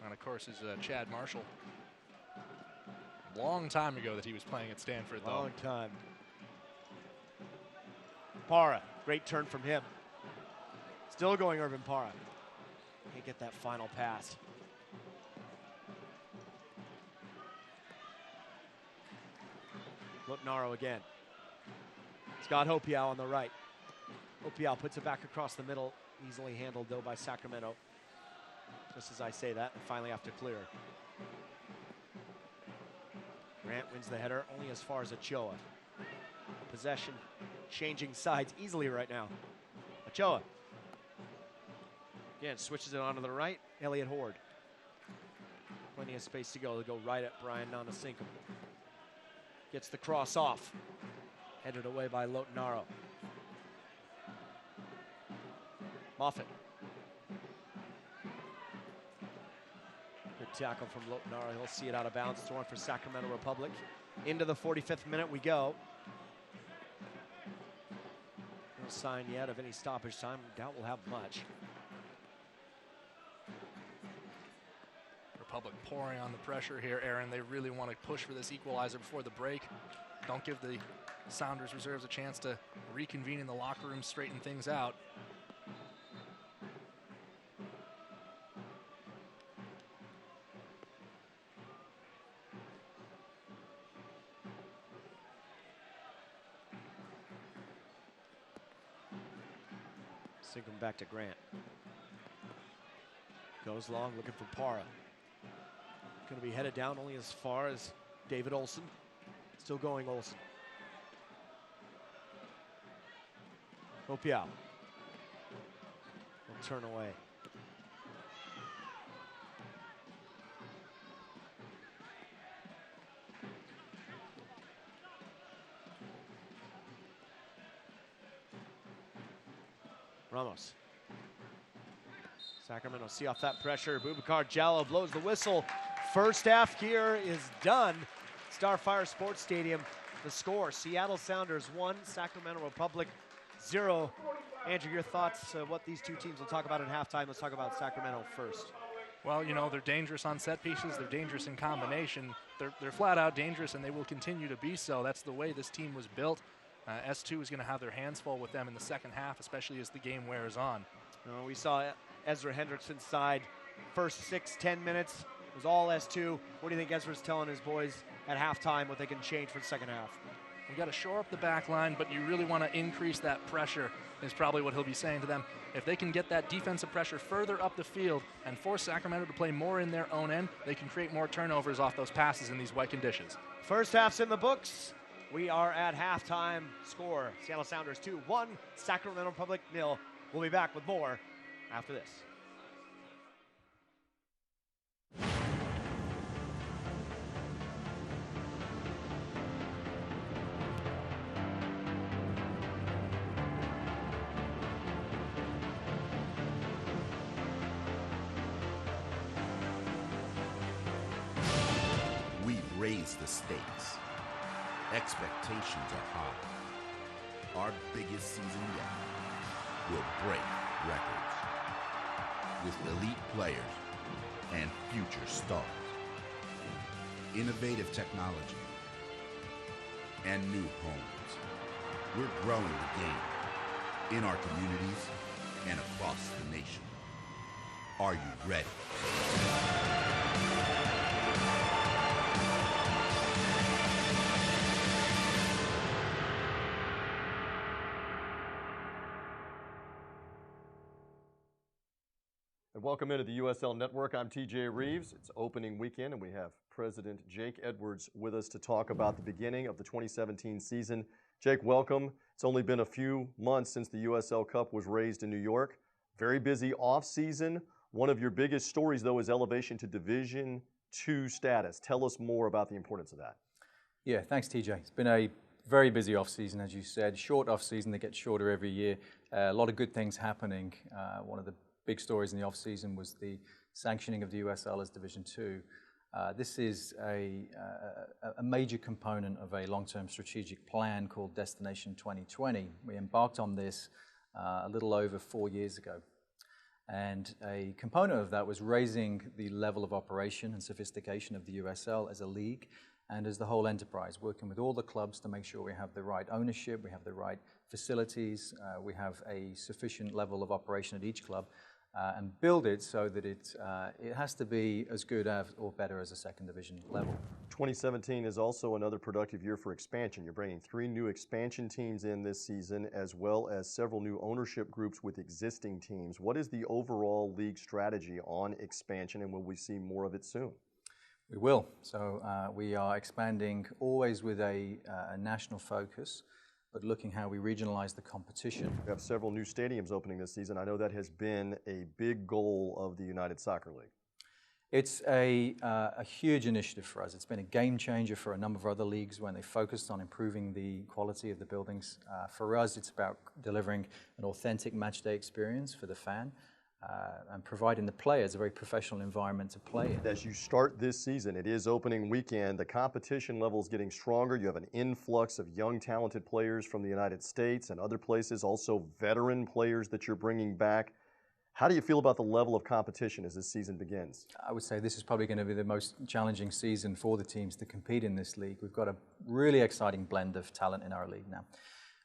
C: And of course is Chad Marshall. Long time ago that he was playing at Stanford, though.
B: Long time. Para, great turn from him. Still going Irvin Para. Can't get that final pass. Lotnaro again. Scott Hopiau on the right. Hopiau puts it back across the middle. Easily handled, though, by Sacramento. Just as I say that, and finally have to clear. Grant wins the header, only as far as Ochoa. Possession changing sides easily right now. Ochoa. Again, switches it onto the right. Elliot Horde. Plenty of space to go. They go right at Brian Nanasinkum. Gets the cross off. Headed away by Lotnaro. Moffitt. Good tackle from Lotnaro. He'll see it out of bounds. It's one for Sacramento Republic. Into the 45th minute we go. No sign yet of any stoppage time. Doubt we'll have much.
C: Republic pouring on the pressure here, Aaron. They really want to push for this equalizer before the break. Don't give the Sounders reserves a chance to reconvene in the locker room, straighten things out.
B: Sinkum back to Grant. Goes long, looking for Para. Going to be headed down only as far as David Olson. Still going Olson. Hopiau. Will turn away. Ramos. Sacramento see off that pressure. Boubacar Jallo blows the whistle. First half here is done. Starfire Sports Stadium. The score, Seattle Sounders 1, Sacramento Republic 0. Andrew, your thoughts, what these two teams will talk about at halftime. Let's talk about Sacramento first.
C: Well, you know, they're dangerous on set pieces. They're dangerous in combination. They're flat out dangerous, and they will continue to be so. That's the way this team was built. S2 is going to have their hands full with them in the second half, especially as the game wears on.
B: We saw Ezra Hendrickson's side first 6-10 minutes. It was all S2. What do you think Ezra's telling his boys at halftime, what they can change for the second half?
C: We got to shore up the back line, but you really want to increase that pressure is probably what he'll be saying to them. If they can get that defensive pressure further up the field and force Sacramento to play more in their own end, they can create more turnovers off those passes in these wet conditions.
B: First half's in the books. We are at halftime. Score, Seattle Sounders 2-1, Sacramento Republic 0. We'll be back with more after this.
A: We've raised the stakes. Expectations are high. Our biggest season yet will break records with elite players and future stars, innovative technology, and new homes. We're growing the game in our communities and across the nation. Are you ready?
D: And welcome into the USL Network. I'm TJ Reeves. It's opening weekend, and we have President Jake Edwards with us to talk about the beginning of the 2017 season. Jake, welcome. It's only been a few months since the USL Cup was raised in New York. Very busy off-season. One of your biggest stories, though, is elevation to Division II status. Tell us more about the importance of that.
E: Yeah, thanks, TJ. It's been a very busy off-season, as you said. Short off-season that gets shorter every year. A lot of good things happening. One of the big stories in the off-season was the sanctioning of the USL as Division II. This is a major component of a long-term strategic plan called Destination 2020. We embarked on this a little over 4 years ago. And a component of that was raising the level of operation and sophistication of the USL as a league and as the whole enterprise, working with all the clubs to make sure we have the right ownership, we have the right facilities, we have a sufficient level of operation at each club, and build it so that it has to be as good as or better as a second division level. 2017
D: is also another productive year for expansion. You're bringing 3 new expansion teams in this season, as well as several new ownership groups with existing teams. What is the overall league strategy on expansion, and will we see more of it soon?
E: We will. So we are expanding always with a national focus, but looking how we regionalize the competition.
D: We have several new stadiums opening this season. I know that has been a big goal of the United Soccer League.
E: It's a huge initiative for us. It's been a game changer for a number of other leagues when they focused on improving the quality of the buildings. For us, it's about delivering an authentic matchday experience for the fan and providing the players a very professional environment to play in.
D: As you start this season, it is opening weekend. The competition level is getting stronger. You have an influx of young, talented players from the United States and other places, also veteran players that you're bringing back. How do you feel about the level of competition as this season begins?
E: I would say this is probably going to be the most challenging season for the teams to compete in this league. We've got a really exciting blend of talent in our league now.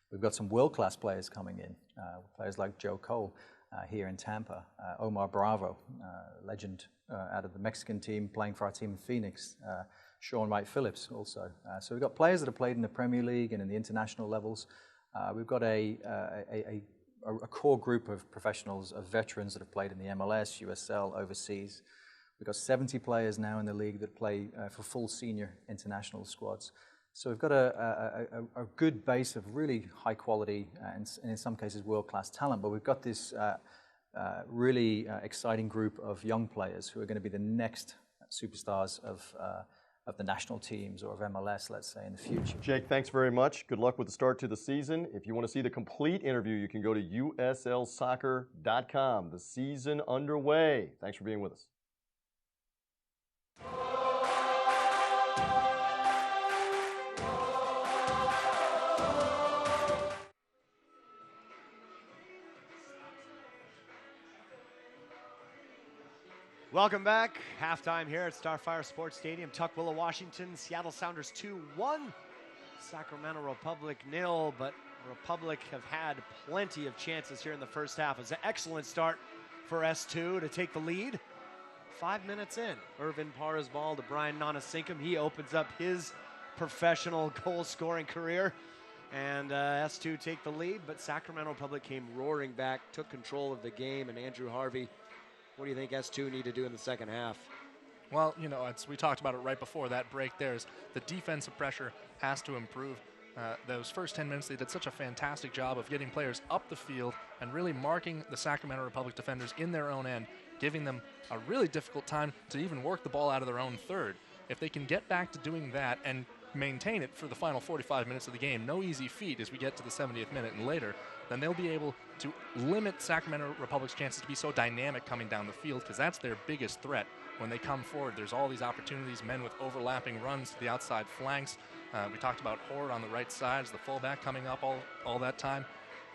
E: We've got some world-class players coming in, players like Joe Cole here in Tampa, Omar Bravo, legend out of the Mexican team playing for our team in Phoenix, Sean Wright-Phillips also. So we've got players that have played in the Premier League and in the international levels. We've got a core group of professionals, of veterans that have played in the MLS, USL, overseas. We've got 70 players now in the league that play for full senior international squads. So we've got a good base of really high quality and in some cases world-class talent, but we've got this really exciting group of young players who are going to be the next superstars of the national teams or of MLS, let's say, in the future.
D: Jake, thanks very much. Good luck with the start to the season. If you want to see the complete interview, you can go to uslsoccer.com. The season underway. Thanks for being with us.
B: Welcome back. Halftime here at Starfire Sports Stadium, Tukwila, Washington. Seattle Sounders 2-1. Sacramento Republic 0, but Republic have had plenty of chances here in the first half. It's an excellent start for S2 to take the lead. 5 minutes in, Irvin Parra's ball to Brian Nanasinkum. He opens up his professional goal-scoring career. And S2 take the lead, but Sacramento Republic came roaring back, took control of the game, and Andrew Harvey, what do you think S2 need to do in the second half?
C: Well, you know, we talked about it right before that break there. Is the defensive pressure has to improve. Those first 10 minutes, they did such a fantastic job of getting players up the field and really marking the Sacramento Republic defenders in their own end, giving them a really difficult time to even work the ball out of their own third. If they can get back to doing that and maintain it for the final 45 minutes of the game, no easy feat as we get to the 70th minute and later, then they'll be able to limit Sacramento Republic's chances to be so dynamic coming down the field, because that's their biggest threat. When they come forward, there's all these opportunities, men with overlapping runs to the outside flanks. We talked about Horde on the right side as the fullback coming up all that time.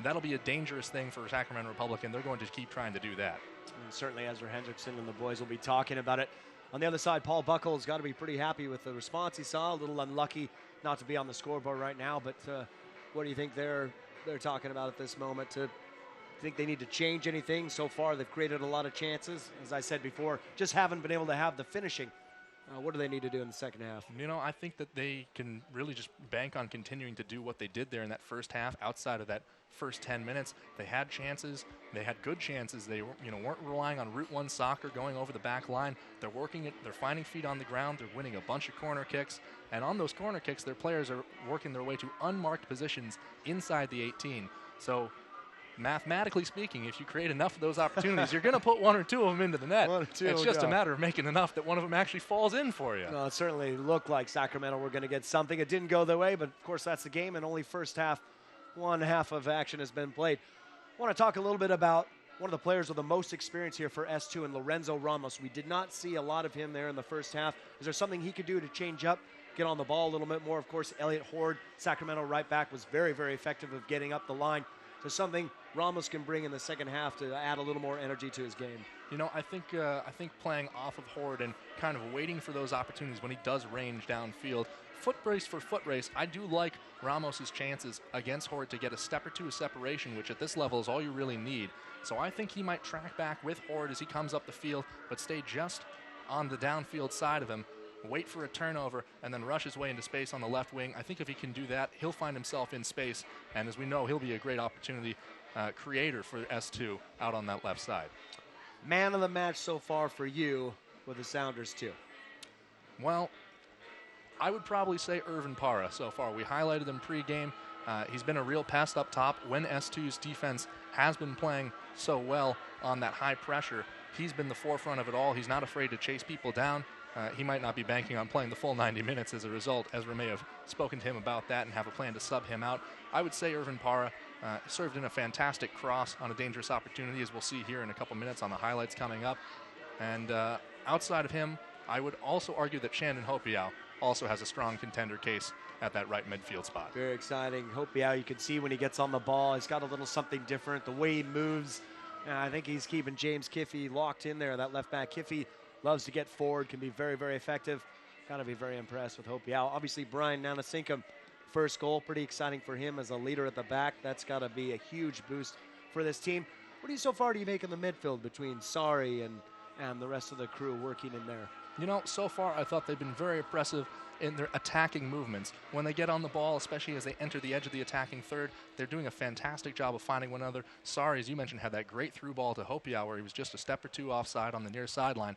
C: That'll be a dangerous thing for Sacramento Republic, and they're going to keep trying to do that.
B: And certainly Ezra Hendrickson and the boys will be talking about it. On the other side, Paul Buckle's got to be pretty happy with the response he saw. A little unlucky not to be on the scoreboard right now, but what do you think they're talking about at this moment? To think they need to change anything? So far, they've created a lot of chances. As I said before, just haven't been able to have the finishing. What do they need to do in the second half?
C: You know, I think that they can really just bank on continuing to do what they did there in that first half outside of that first 10 minutes. They had chances. They had good chances. They weren't relying on Route 1 soccer going over the back line. They're working it. They're finding feet on the ground. They're winning a bunch of corner kicks. And on those corner kicks, their players are working their way to unmarked positions inside the 18. So mathematically speaking, if you create enough of those opportunities, you're going to put one or two of them into the net. It's just a matter of making enough that one of them actually falls in for you.
B: No, it certainly looked like Sacramento were going to get something. It didn't go their way, but of course that's the game, and only first half, one half of action has been played. I want to talk a little bit about one of the players with the most experience here for S2, and Lorenzo Ramos. We did not see a lot of him there in the first half. Is there something he could do to change up, get on the ball a little bit more? Of course, Elliot Horde, Sacramento right back, was very, very effective of getting up the line. So something Ramos can bring in the second half to add a little more energy to his game.
C: I think playing off of Horde and kind of waiting for those opportunities when he does range downfield. Foot race for foot race, I do like Ramos's chances against Horde to get a step or two of separation, which at this level is all you really need. So I think he might track back with Horde as he comes up the field, but stay just on the downfield side of him, wait for a turnover, and then rush his way into space on the left wing. I think if he can do that, he'll find himself in space, and as we know, he'll be a great opportunity creator for S2 out on that left side.
B: Man of the match so far for you with the Sounders too?
C: Well, I would probably say Irvin Parra so far. We highlighted him pregame. He's been a real pest up top. When S2's defense has been playing so well on that high pressure, he's been the forefront of it all. He's not afraid to chase people down. He might not be banking on playing the full 90 minutes as a result. Ezra may have spoken to him about that and have a plan to sub him out. I would say Irvin Parra served in a fantastic cross on a dangerous opportunity, as we'll see here in a couple minutes on the highlights coming up. And outside of him, I would also argue that Shandon Hopiau also has a strong contender case at that right midfield spot.
B: Very exciting. Hopiau, you can see when he gets on the ball, he's got a little something different. The way he moves, I think he's keeping James Kiffey locked in there. That left back, Kiffey, loves to get forward, can be very, very effective. Got to be very impressed with Hopiau. Obviously, Brian Nanasinkum, first goal, pretty exciting for him as a leader at the back. That's got to be a huge boost for this team. What so far do you make in the midfield between Sari and the rest of the crew working in there?
C: So far I thought they've been very impressive in their attacking movements. When they get on the ball, especially as they enter the edge of the attacking third, they're doing a fantastic job of finding one another. Sari, as you mentioned, had that great through ball to Hopiau where he was just a step or two offside on the near sideline.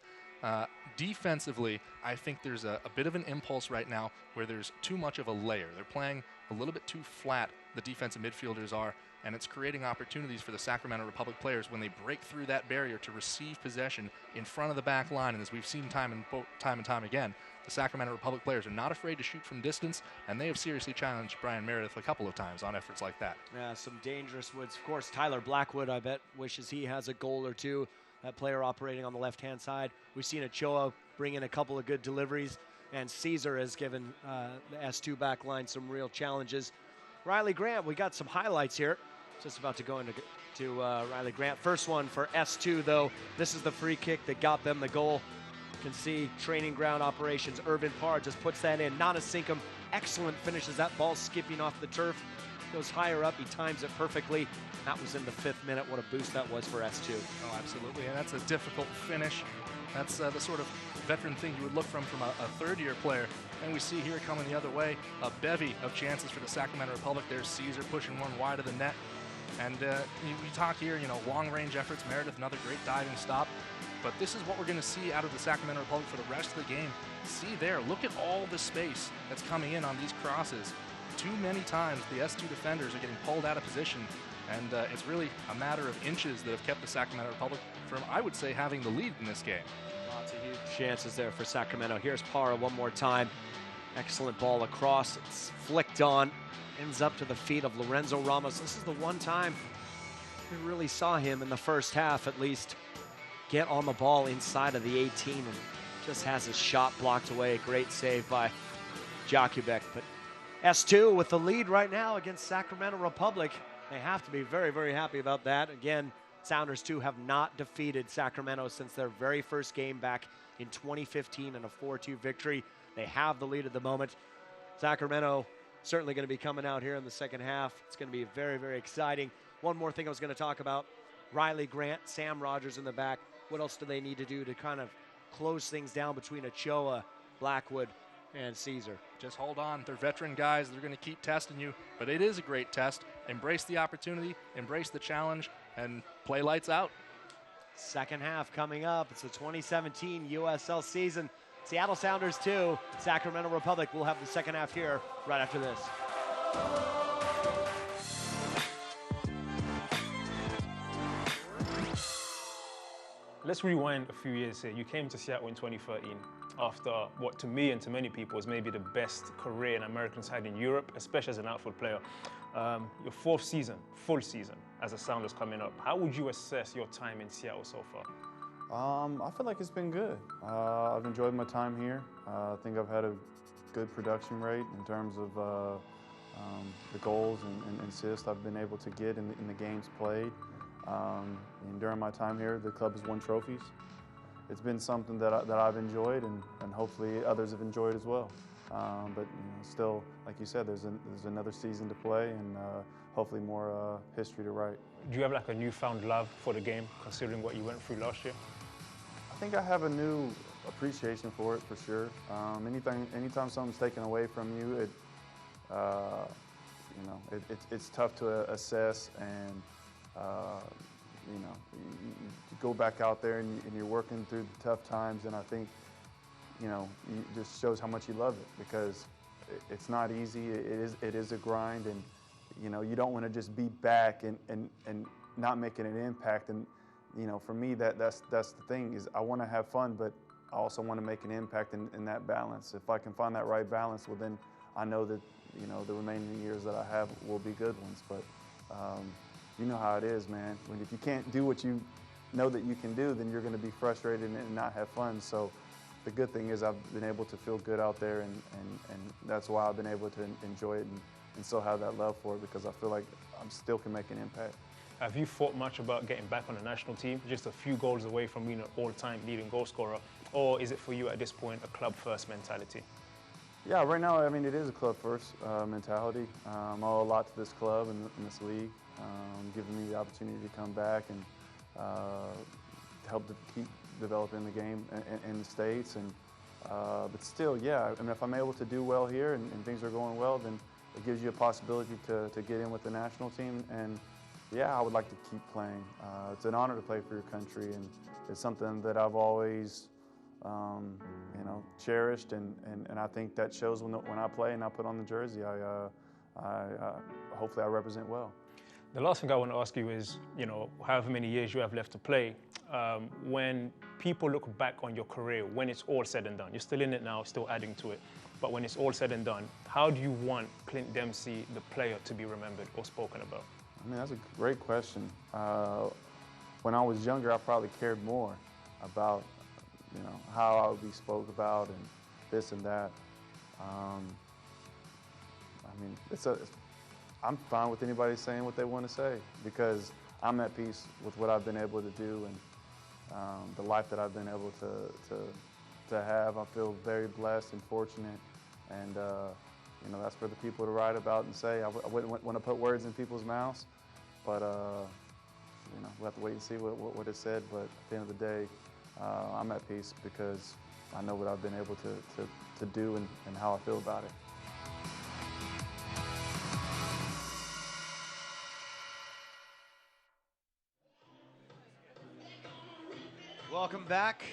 C: Defensively, I think there's a bit of an impulse right now where there's too much of a layer. They're playing a little bit too flat, the defensive midfielders are, and it's creating opportunities for the Sacramento Republic players when they break through that barrier to receive possession in front of the back line. And as we've seen time and time again, the Sacramento Republic players are not afraid to shoot from distance, and they have seriously challenged Brian Meredith a couple of times on efforts like that.
B: Yeah, some dangerous woods. Of course, Tyler Blackwood, I bet, wishes he has a goal or two. That player operating on the left-hand side. We've seen Ochoa bring in a couple of good deliveries, and Caesar has given the S2 back line some real challenges. Riley Grant, we got some highlights here. Just about to go into Riley Grant. First one for S2, though. This is the free kick that got them the goal. You can see training ground operations. Irvin Parra just puts that in. Nanasinkum, excellent finishes. That ball skipping off the turf. Goes higher up. He times it perfectly. That was in the 5th minute. What a boost that was for S2.
C: Oh, absolutely. And that's a difficult finish. That's the sort of veteran thing you would look from a third-year player. And we see here coming the other way, a bevy of chances for the Sacramento Republic. There's Caesar pushing one wide of the net. And we talk here, long-range efforts. Meredith, another great diving stop. But this is what we're going to see out of the Sacramento Republic for the rest of the game. See there, look at all the space that's coming in on these crosses. Too many times the S2 defenders are getting pulled out of position, and it's really a matter of inches that have kept the Sacramento Republic from, I would say, having the lead in this game.
B: Lots of huge chances there for Sacramento. Here's Parra one more time. Excellent ball across. It's flicked on. Ends up to the feet of Lorenzo Ramos. This is the one time we really saw him in the first half, at least, get on the ball inside of the 18 and just has his shot blocked away. Great save by Jakubek. But S2 with the lead right now against Sacramento Republic. They have to be very, very happy about that. Again, Sounders 2 have not defeated Sacramento since their very first game back in 2015 in a 4-2 victory. They have the lead at the moment. Sacramento certainly going to be coming out here in the second half. It's going to be very, very exciting. One more thing I was going to talk about, Riley Grant, Sam Rogers in the back. What else do they need to do to kind of close things down between Ochoa, Blackwood, and Caesar?
C: Just hold on. They're veteran guys. They're going to keep testing you, but it is a great test. embrace the opportunity, embrace the challenge, and play lights out.
B: Second half coming up. It's the 2017 USL season. Seattle Sounders 2, Sacramento Republic. We'll have the second half here right after this.
F: Let's rewind a few years here. You came to Seattle in 2013 after what to me and to many people was maybe the best career an American side in Europe, especially as an outfield player. Your fourth season, full season, as a Sounders coming up. How would you assess your time in Seattle so far?
G: I feel like it's been good. I've enjoyed my time here. I think I've had a good production rate in terms of the goals and assists I've been able to get in the games played. And during my time here, the club has won trophies. It's been something that I've enjoyed, and hopefully others have enjoyed as well. But still, like you said, there's another season to play, and hopefully more history to write.
F: Do you have like a newfound love for the game, considering what you went through last year?
G: I think I have a new appreciation for it, for sure. Anytime something's taken away from you, it's tough to assess, and you go back out there and you're working through the tough times, and I think it just shows how much you love it, because it's not easy. It is a grind, and you don't want to just be back and not making an impact. And for me, that's the thing, is I want to have fun, but I also want to make an impact in that balance. If I can find that right balance, well, then I know that the remaining years that I have will be good ones. But you know how it is, man. If you can't do what you know that you can do, then you're going to be frustrated and not have fun. So the good thing is I've been able to feel good out there, and that's why I've been able to enjoy it and still have that love for it, because I feel like I still can make an impact.
F: Have you thought much about getting back on the national team, just a few goals away from being an all-time leading goal scorer, or is it for you at this point a club-first mentality?
G: Yeah, right now, it is a club-first mentality. I owe a lot to this club and this league, giving me the opportunity to come back and help to keep developing the game in the States. But still, yeah, if I'm able to do well here and things are going well, then it gives you a possibility to get in with the national team. And yeah, I would like to keep playing. It's an honor to play for your country, and it's something that I've always cherished, and I think that shows when I play and I put on the jersey. Hopefully I represent well.
F: The last thing I want to ask you is, however many years you have left to play, when people look back on your career, when it's all said and done, you're still in it now, still adding to it, but when it's all said and done, how do you want Clint Dempsey, the player, to be remembered or spoken about?
G: That's a great question. When I was younger, I probably cared more about, how I would be spoke about and this and that. I'm fine with anybody saying what they want to say, because I'm at peace with what I've been able to do and the life that I've been able to have. I feel very blessed and fortunate, and that's for the people to write about and say. I wouldn't want to put words in people's mouths, but we'll have to wait and see what it said. But at the end of the day, I'm at peace because I know what I've been able to do and how I feel about it.
B: Welcome back.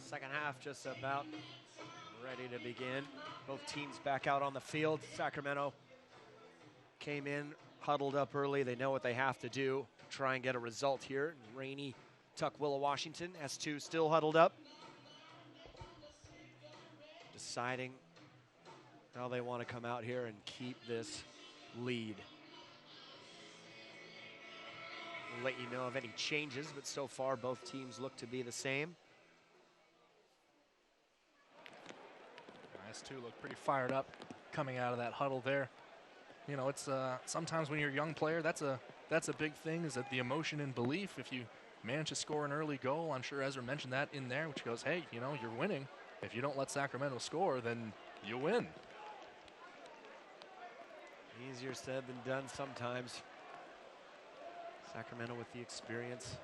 B: Second half just about ready to begin. Both teams back out on the field. Sacramento came in, huddled up early. They know what they have to do to try and get a result here. Rainy Tukwila, Washington. S2 still huddled up, deciding how they want to come out here and keep this lead. We'll let you know of any changes, but so far both teams look to be the same.
C: S2 look pretty fired up coming out of that huddle there. It's sometimes when you're a young player, that's a big thing, is that the emotion and belief. If you manage to score an early goal, I'm sure Ezra mentioned that in there, which goes, hey, you're winning. If you don't let Sacramento score, then you win.
B: Easier said than done sometimes. Sacramento with the experience.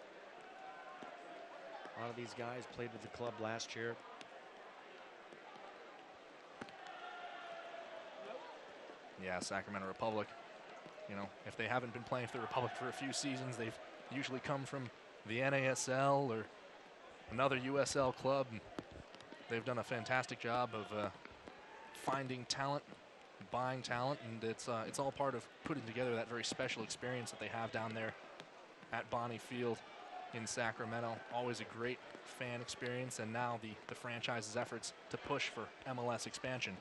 B: A lot of these guys played with the club last year.
C: Yeah, Sacramento Republic, You know, if they haven't been playing for the Republic for a few seasons, they've usually come from the NASL or another USL club. And they've done a fantastic job of finding talent, buying talent, and it's all part of putting together that very special experience that they have down there at Bonnie Field in Sacramento. Always a great fan experience, and now the franchise's efforts to push for MLS expansion.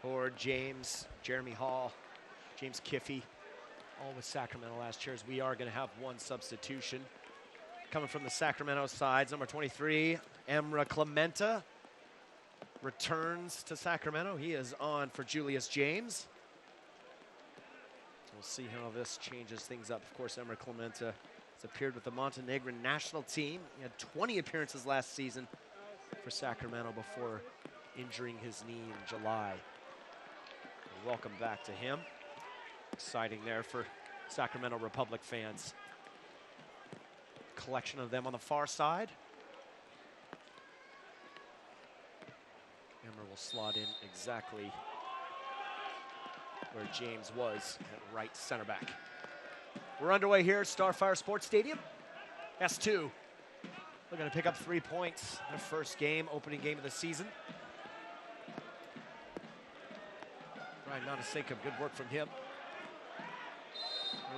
B: Or Jeremy Hall, James Kiffey, all with Sacramento last year, as we are going to have one substitution. Coming from the Sacramento side, number 23, Emra Clementa, returns to Sacramento. He is on for Julius James. We'll see how this changes things up. Of course, Emra Clementa has appeared with the Montenegrin national team. He had 20 appearances last season for Sacramento before injuring his knee in July. Welcome back to him. Exciting there for Sacramento Republic fans. Collection of them on the far side. Emmer will slot in exactly where James was at right center back. We're underway here at Starfire Sports Stadium. S2 looking to pick up 3 points in their first game, opening game of the season. Ryan Montesecco, good work from him.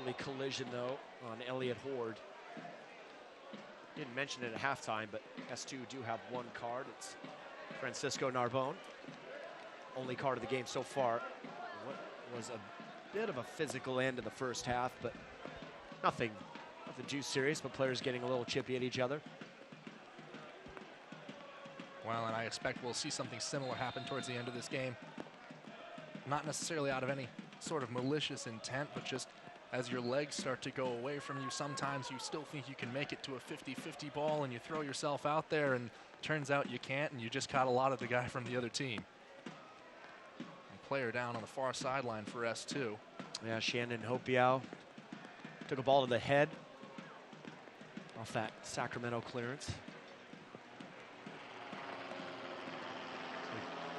B: Early collision, though, on Elliot Horde. Didn't mention it at halftime, but S2 do have one card. It's Francisco Narbonne. Only card of the game so far. What was a bit of a physical end in the first half, but nothing too serious, but players getting a little chippy at each other.
C: Well, and I expect we'll see something similar happen towards the end of this game. Not necessarily out of any sort of malicious intent, but just as your legs start to go away from you, sometimes you still think you can make it to a 50-50 ball, and you throw yourself out there, and turns out you can't, and you just caught a lot of the guy from the other team. And player down on the far sideline for S2.
B: Yeah, Shandon Hopiau took a ball to the head off that Sacramento clearance.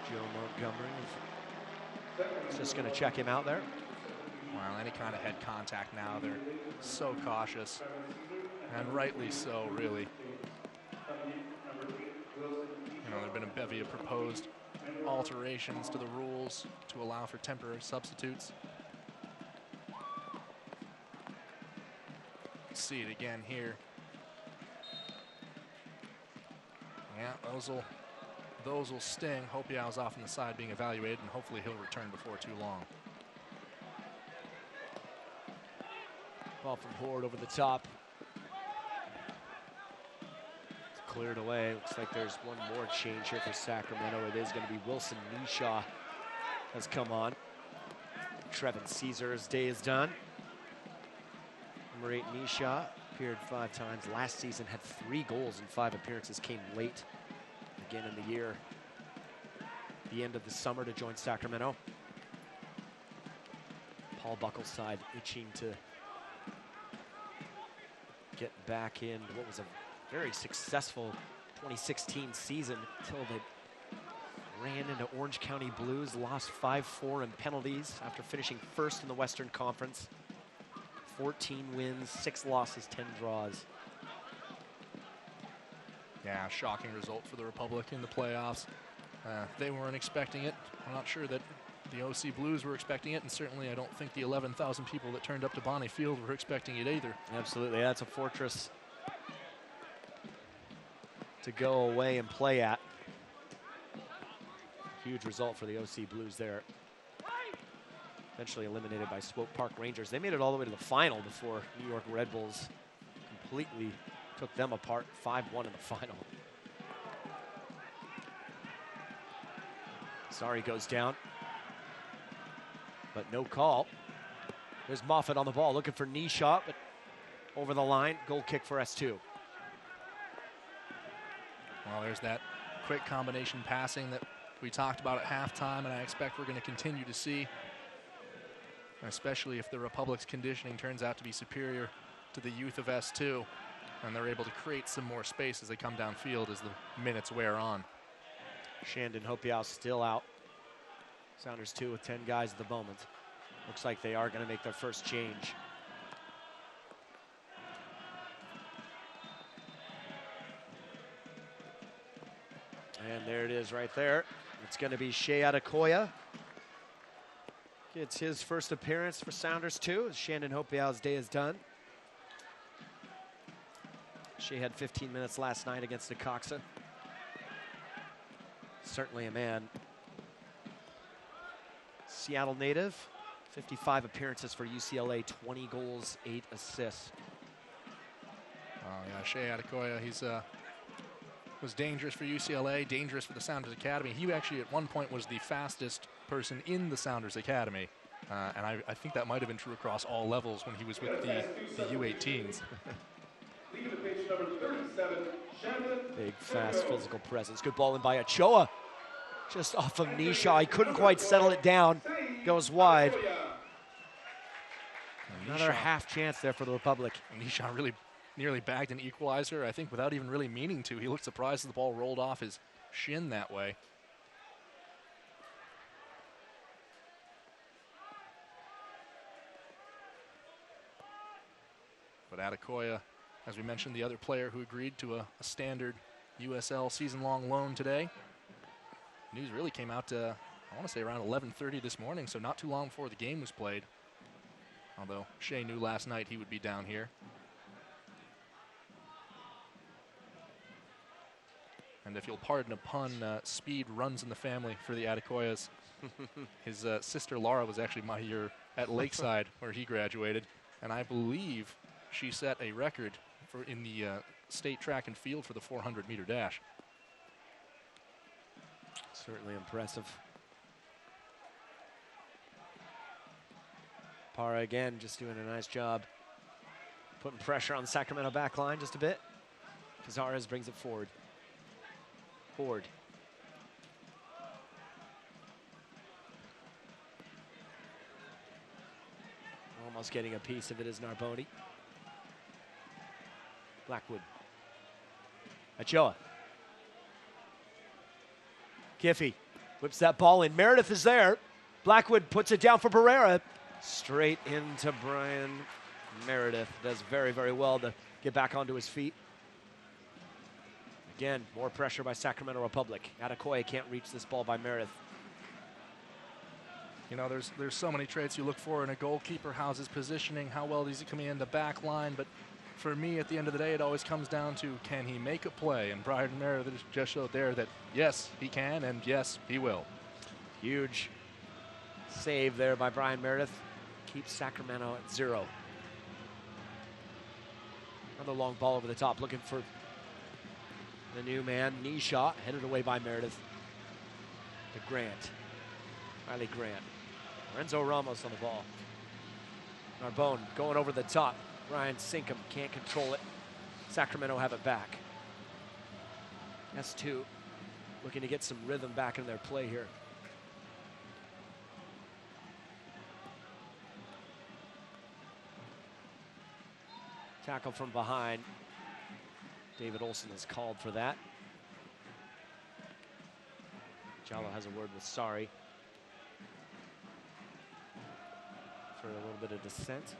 B: Joe Montgomery is just going to check him out there.
C: Well, any kind of head contact now, they're so cautious, and rightly so, really. You know, there have been a bevy of proposed alterations to the rules to allow for temporary substitutes. Let's see it again here. Yeah, those will sting. Hopiau's off on the side being evaluated, and hopefully he'll return before too long.
B: Ball from Horde over the top. It's cleared away. Looks like there's one more change here for Sacramento. It is going to be Wilson Nishaw has come on. Trevin Caesar's day is done. Number 8, Nishaw, appeared 5 times. Last season had 3 goals in 5 appearances. Came late again in the year. The end of the summer to join Sacramento. Paul Buckle's side itching to get back in what was a very successful 2016 season until they ran into Orange County Blues, lost 5-4 in penalties after finishing first in the Western Conference. 14 wins, 6 losses, 10 draws.
C: Yeah, shocking result for the Republic in the playoffs. They weren't expecting it. I'm not sure that the OC Blues were expecting it, and certainly I don't think the 11,000 people that turned up to Bonnie Field were expecting it either.
B: Absolutely, that's a fortress to go away and play at. Huge result for the OC Blues there. Eventually eliminated by Swope Park Rangers. They made it all the way to the final before New York Red Bulls completely took them apart, 5-1 in the final. Sorry goes down, but no call. There's Moffat on the ball, looking for knee shot, but over the line. Goal kick for S2.
C: Well, there's that quick combination passing that we talked about at halftime, and I expect we're going to continue to see, especially if the Republic's conditioning turns out to be superior to the youth of S2, and they're able to create some more space as they come downfield as the minutes wear on.
B: Shandon Hopiau still out. Sounders 2 with 10 guys at the moment. Looks like they are going to make their first change. And there it is right there. It's going to be Shea Adekoya. Gets his first appearance for Sounders too, as Shandon Hopial's day is done. Shea had 15 minutes last night against Necaxa. Certainly a man. Seattle native, 55 appearances for UCLA, 20 goals, 8 assists.
C: Oh yeah, Shea Adekoya, he's was dangerous for UCLA, dangerous for the Sounders Academy. He actually at one point was the fastest person in the Sounders Academy. And I think that might have been true across all levels when he was with the U18s.
B: Big, fast, physical presence. Good ball in by Ochoa. Just off of Nisha. He couldn't quite settle it down. Goes wide. Another half chance there for the Republic.
C: Nisha really nearly bagged an equalizer, I think without even really meaning to. He looked surprised as the ball rolled off his shin that way. But Adekoya, as we mentioned, the other player who agreed to a standard USL season-long loan today. News really came out, I want to say around 11:30 this morning, so not too long before the game was played. Although Shea knew last night he would be down here. And if you'll pardon a pun, speed runs in the family for the Adekoyas. His sister Laura was actually my year at Lakeside where he graduated, and I believe she set a record for in the state track and field for the 400-meter dash.
B: Certainly impressive. Parra again just doing a nice job putting pressure on the Sacramento back line just a bit. Cazares brings it forward. Ford. Almost getting a piece of it is Narboni. Blackwood. Ochoa. Kiffey whips that ball in. Meredith is there. Blackwood puts it down for Barrera. Straight into Brian Meredith. Does very, very well to get back onto his feet. Again, more pressure by Sacramento Republic. Adekoya can't reach this ball by Meredith.
C: You know, there's so many traits you look for in a goalkeeper. How's his positioning? How well is he coming in the back line? But for me, at the end of the day, it always comes down to, can he make a play? And Brian Meredith just showed there that, yes, he can, and yes, he will.
B: Huge save there by Brian Meredith. Keeps Sacramento at 0. Another long ball over the top, looking for the new man, knee shot, headed away by Meredith. To Grant. Riley Grant. Lorenzo Ramos on the ball. Narbone going over the top. Ryan Sinkham can't control it. Sacramento have it back. S2 looking to get some rhythm back in their play here. Tackle from behind. David Olson is called for that. Jallo has a word with Sari for a little bit of dissent.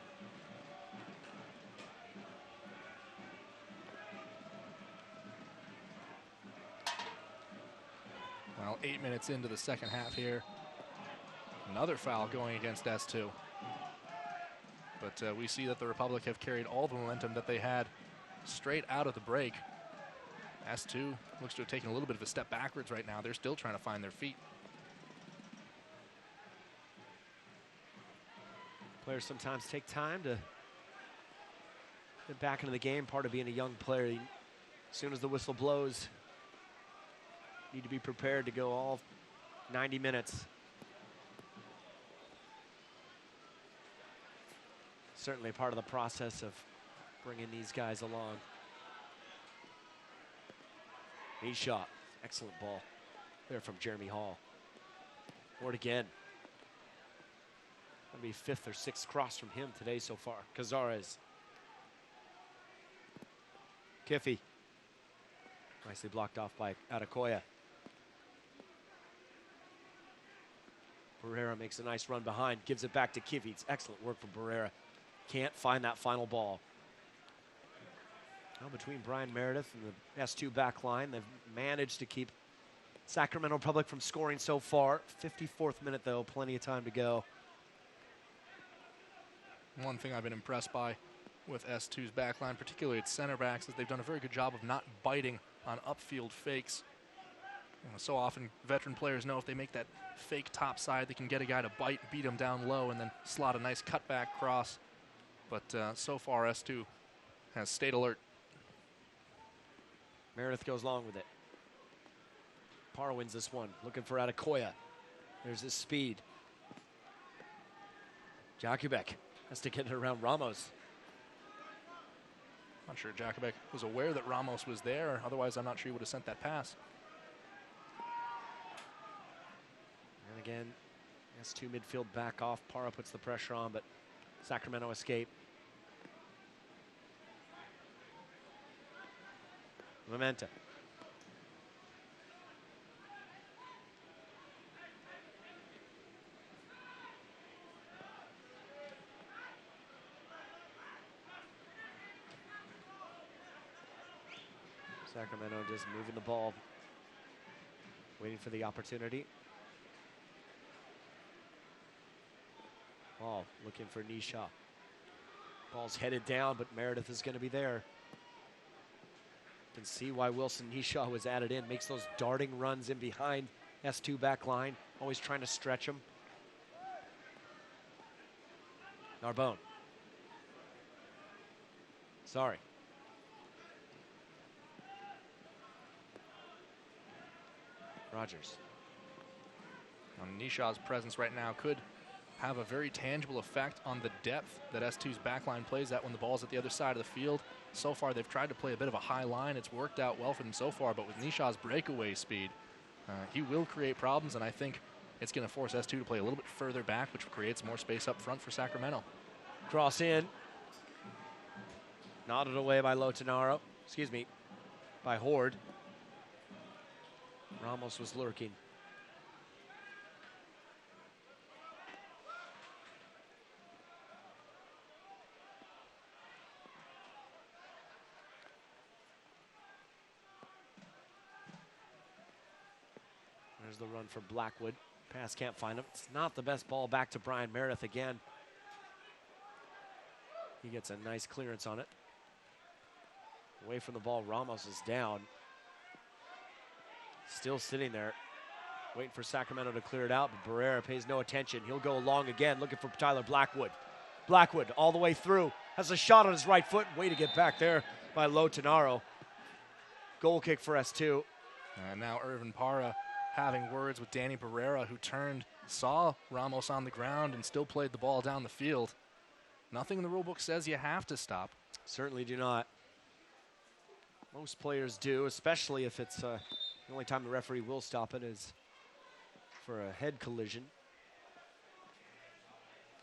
C: Well, 8 minutes into the second half here. Another foul going against S2. But we see that the Republic have carried all the momentum that they had straight out of the break. S2 looks to have taken a little bit of a step backwards right now. They're still trying to find their feet.
B: Players sometimes take time to get back into the game. Part of being a young player. As soon as the whistle blows, you need to be prepared to go all 90 minutes. Certainly part of the process of bringing these guys along. Knee shot. Excellent ball there from Jeremy Hall. Ward again. That'll be 5th or 6th cross from him today so far. Cazares. Kiffey. Nicely blocked off by Adekoya. Barrera makes a nice run behind, gives it back to Kivitz. Excellent work from Barrera. Can't find that final ball. Now between Brian Meredith and the S2 back line, they've managed to keep Sacramento Republic from scoring so far. 54th minute, though, plenty of time to go.
C: One thing I've been impressed by with S2's backline, particularly its center backs, is they've done a very good job of not biting on upfield fakes. You know, so often veteran players know if they make that fake top side, they can get a guy to bite, beat him down low, and then slot a nice cutback cross. But so far, S2 has stayed alert.
B: Meredith goes long with it. Parra wins this one, looking for Adekoya. There's his speed. Jakubek has to get it around Ramos.
C: Not sure Jakubek was aware that Ramos was there. Otherwise, I'm not sure he would have sent that pass.
B: And again, S2 midfield back off. Parra puts the pressure on, but Sacramento escape. Mementa. Sacramento just moving the ball, waiting for the opportunity. Ball looking for Nisha. Ball's headed down, but Meredith is going to be there. You can see why Wilson Nisha was added in. Makes those darting runs in behind S2 back line, always trying to stretch him. Narbonne. Sorry. Rogers.
C: Nisha's presence right now could have a very tangible effect on the depth that S2's backline plays at when the ball's at the other side of the field. So far, they've tried to play a bit of a high line. It's worked out well for them so far, but with Nisha's breakaway speed, he will create problems, and I think it's going to force S2 to play a little bit further back, which creates more space up front for Sacramento.
B: Cross in. Nodded away by Lotinaro. Excuse me, by Horde. Ramos was lurking. There's the run for Blackwood. Pass can't find him. It's not the best ball. Back to Brian Meredith again. He gets a nice clearance on it. Away from the ball, Ramos is down. Still sitting there, waiting for Sacramento to clear it out, but Barrera pays no attention. He'll go long again, looking for Tyler Blackwood. Blackwood all the way through, has a shot on his right foot. Way to get back there by Lotinaro. Goal kick for S2.
C: And now Irvin Parra having words with Danny Barrera, who turned, saw Ramos on the ground, and still played the ball down the field. Nothing in the rule book says you have to stop.
B: Certainly do not. Most players do, especially if it's the only time the referee will stop it is for a head collision.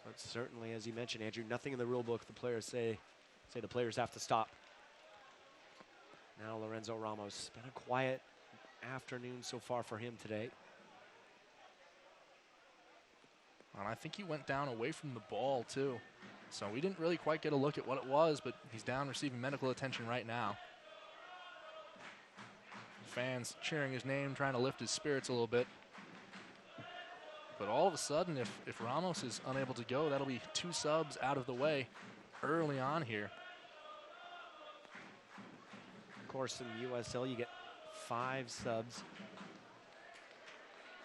B: But certainly, as you mentioned, Andrew, nothing in the rule book the players say the players have to stop. Now Lorenzo Ramos. Been a quiet afternoon so far for him today.
C: And I think he went down away from the ball, too. So we didn't really quite get a look at what it was, but he's down receiving medical attention right now. Fans cheering his name, trying to lift his spirits a little bit. But all of a sudden, if Ramos is unable to go, that'll be 2 subs out of the way early on here.
B: Of course, in the USL, you get 5 subs.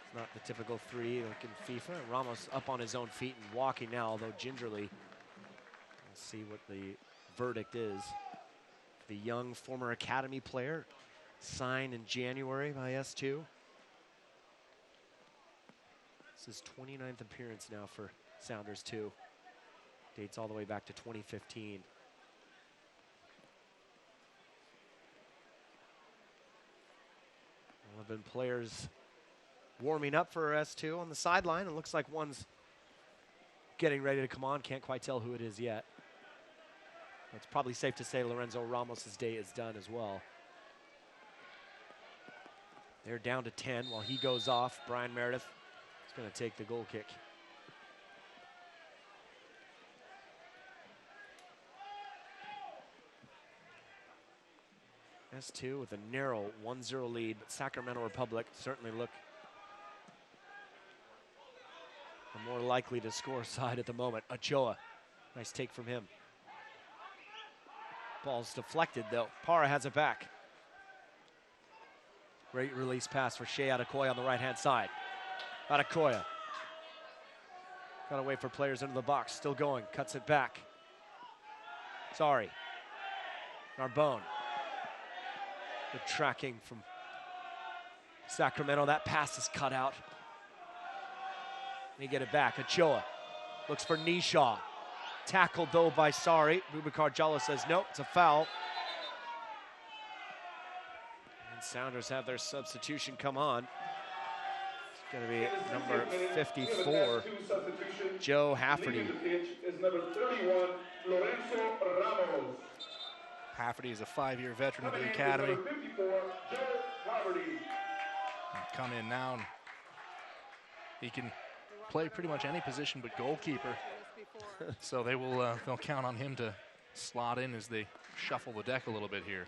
B: It's not the typical 3 like in FIFA. Ramos up on his own feet and walking now, although gingerly. We'll see what the verdict is. The young former academy player signed in January by S2. This is 29th appearance now for Sounders 2. Dates all the way back to 2015. Well, have been players warming up for S2 on the sideline. It looks like one's getting ready to come on. Can't quite tell who it is yet. It's probably safe to say Lorenzo Ramos' day is done as well. They're down to 10 while he goes off. Brian Meredith is going to take the goal kick. S2 with a narrow 1-0 lead, but Sacramento Republic certainly look the more likely to score side at the moment. Ochoa, nice take from him. Ball's deflected though. Parra has it back. Great release pass for Shea Adekoya on the right-hand side. Adekoya. Got to wait for players into the box. Still going. Cuts it back. Sorry. Narbonne. Good tracking from Sacramento. That pass is cut out. They get it back. Ochoa looks for Nishaw. Tackled though by Sari. Boubacar Diallo says nope, it's a foul. And Sounders have their substitution come on. It's going to be number 54, Joe Hafferty.
C: Hafferty is a 5-year veteran of the academy. Come in now. And he can play pretty much any position but goalkeeper. So they'll count on him to slot in as they shuffle the deck a little bit here.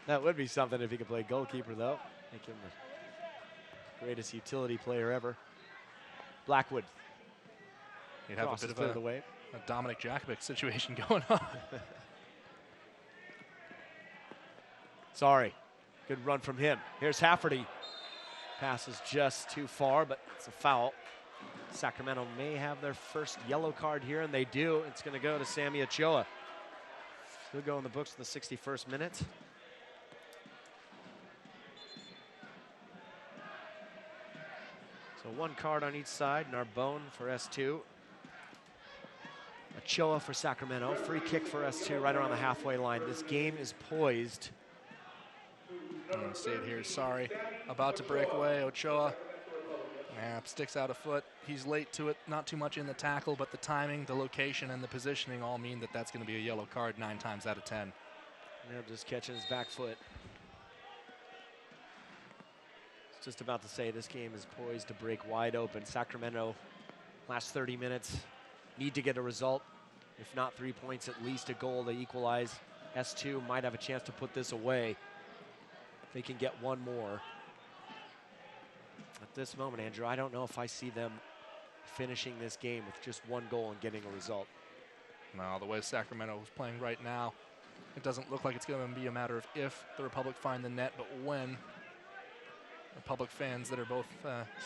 B: That would be something if he could play goalkeeper, though. Make him the greatest utility player ever. Blackwood.
C: You'd have a bit of a Dominic Jakovic situation going on.
B: Sorry. Good run from him. Here's Hafferty. Pass is just too far, but it's a foul. Sacramento may have their first yellow card here, and they do. It's going to go to Sammy Ochoa. He'll go in the books in the 61st minute. So one card on each side. Narbonne for S2. Ochoa for Sacramento. Free kick for S2 right around the halfway line. This game is poised.
C: See it here, sorry. About to break away, Ochoa. Sticks out a foot. He's late to it, not too much in the tackle, but the timing, the location, and the positioning all mean that that's going to be a yellow card 9 times out of 10.
B: Just catching his back foot. Just about to say this game is poised to break wide open. Sacramento, last 30 minutes, need to get a result. If not 3 points, at least a goal to equalize. S2 might have a chance to put this away. If they can get one more. At this moment, Andrew, I don't know if I see them finishing this game with just one goal and getting a result.
C: No, the way Sacramento is playing right now, it doesn't look like it's going to be a matter of if the Republic find the net, but when. Republic fans that are both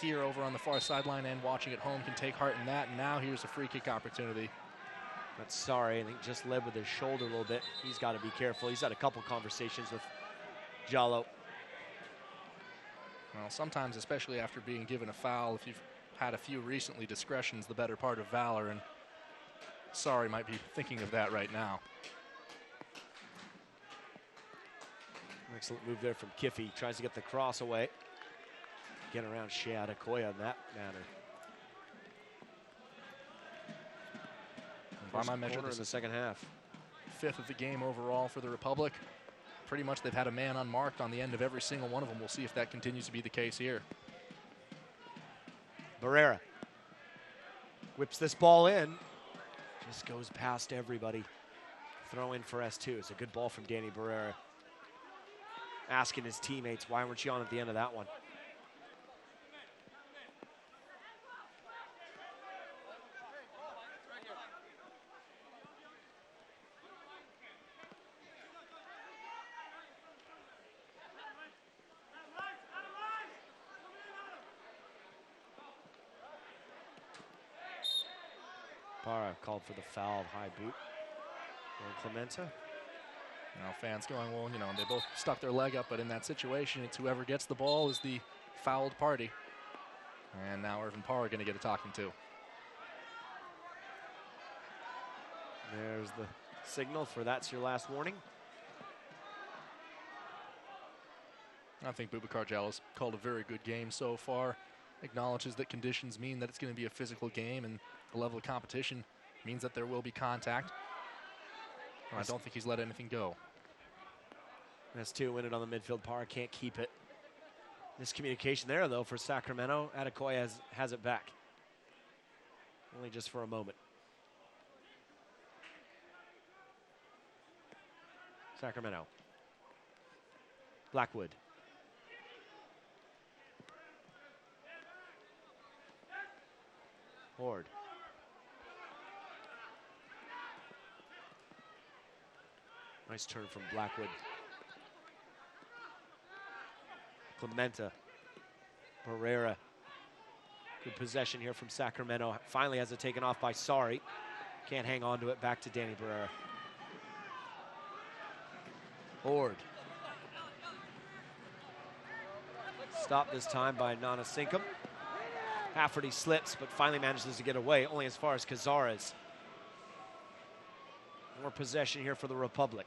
C: here over on the far sideline and watching at home can take heart in that. And now here's a free kick opportunity.
B: But sorry, I think just led with his shoulder a little bit. He's got to be careful. He's had a couple conversations with Diallo.
C: Well, sometimes, especially after being given a foul, if you've had a few recently, discretion's the better part of valor, and sorry might be thinking of that right now.
B: Excellent move there from Kiffey. Tries to get the cross away. Get around Shea Adekoya in that manner.
C: By my measure, this
B: in the second half.
C: 5th of the game overall for the Republic. Pretty much they've had a man unmarked on the end of every single one of them. We'll see if that continues to be the case here.
B: Barrera whips this ball in. Just goes past everybody. Throw in for S2. It's a good ball from Danny Barrera. Asking his teammates, why weren't you on at the end of that one? Parra called for the foul, high boot. Clementa.
C: Now fans going, well, they both stuck their leg up, but in that situation, it's whoever gets the ball is the fouled party. And now Irvin Parra going to get a talking to.
B: There's the signal for that's your last warning.
C: I think Boubacar Diallo's called a very good game so far. Acknowledges that conditions mean that it's going to be a physical game, and the level of competition means that there will be contact. I don't think he's let anything go.
B: S2 win it on the midfield. Parra can't keep it. Miscommunication there, though, for Sacramento. Adekoya has it back. only just for a moment. Sacramento. Blackwood. Horde. Nice turn from Blackwood. Clementa. Barrera. Good possession here from Sacramento. Finally has it taken off by Sari. Can't hang on to it. Back to Danny Barrera. Horde. Stopped this time by Nana Sinkum. Hafferty slips, but finally manages to get away, only as far as Cazares. More possession here for the Republic.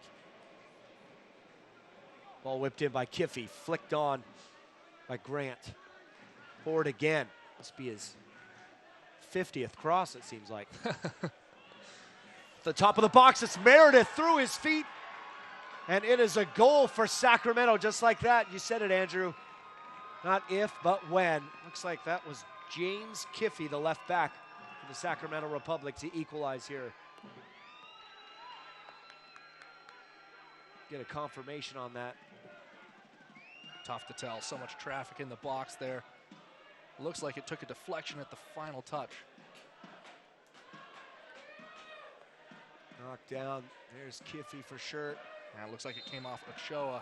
B: Ball whipped in by Kiffey, flicked on by Grant. Horde again. Must be his 50th cross, it seems like. The top of the box, it's Meredith through his feet. And it is a goal for Sacramento, just like that. You said it, Andrew. Not if, but when. Looks like that was James Kiffey, the left back for the Sacramento Republic, to equalize here. Get a confirmation on that.
C: Tough to tell. So much traffic in the box there. Looks like it took a deflection at the final touch.
B: Knocked down. There's Kiffey for sure.
C: Yeah, it looks like it came off Ochoa.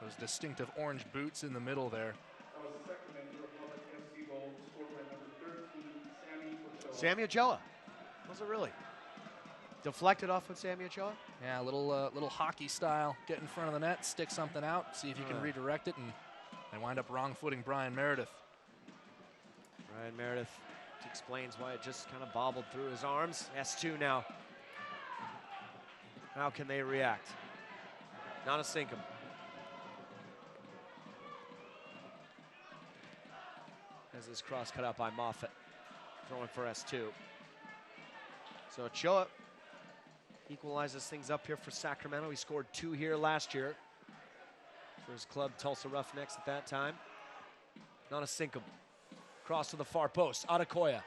C: Those distinctive orange boots in the middle there.
H: That was the Sacramento Republic FC goal scored by number 13, Sammy Ochoa.
B: Sammy Ochoa. Was it really? Deflected off with Sammy Ochoa?
C: Yeah, a little hockey style. Get in front of the net, stick something out, see if you can redirect it, and they wind up wrong-footing Brian Meredith.
B: Brian Meredith explains why it just kind of bobbled through his arms. S2 now. How can they react? Nana Sinkum. As this cross cut out by Moffitt. Throwing for S2. So Ochoa equalizes things up here for Sacramento. He scored 2 here last year for his club, Tulsa Roughnecks at that time. Nana Sinkum. Cross to the far post. Adekoya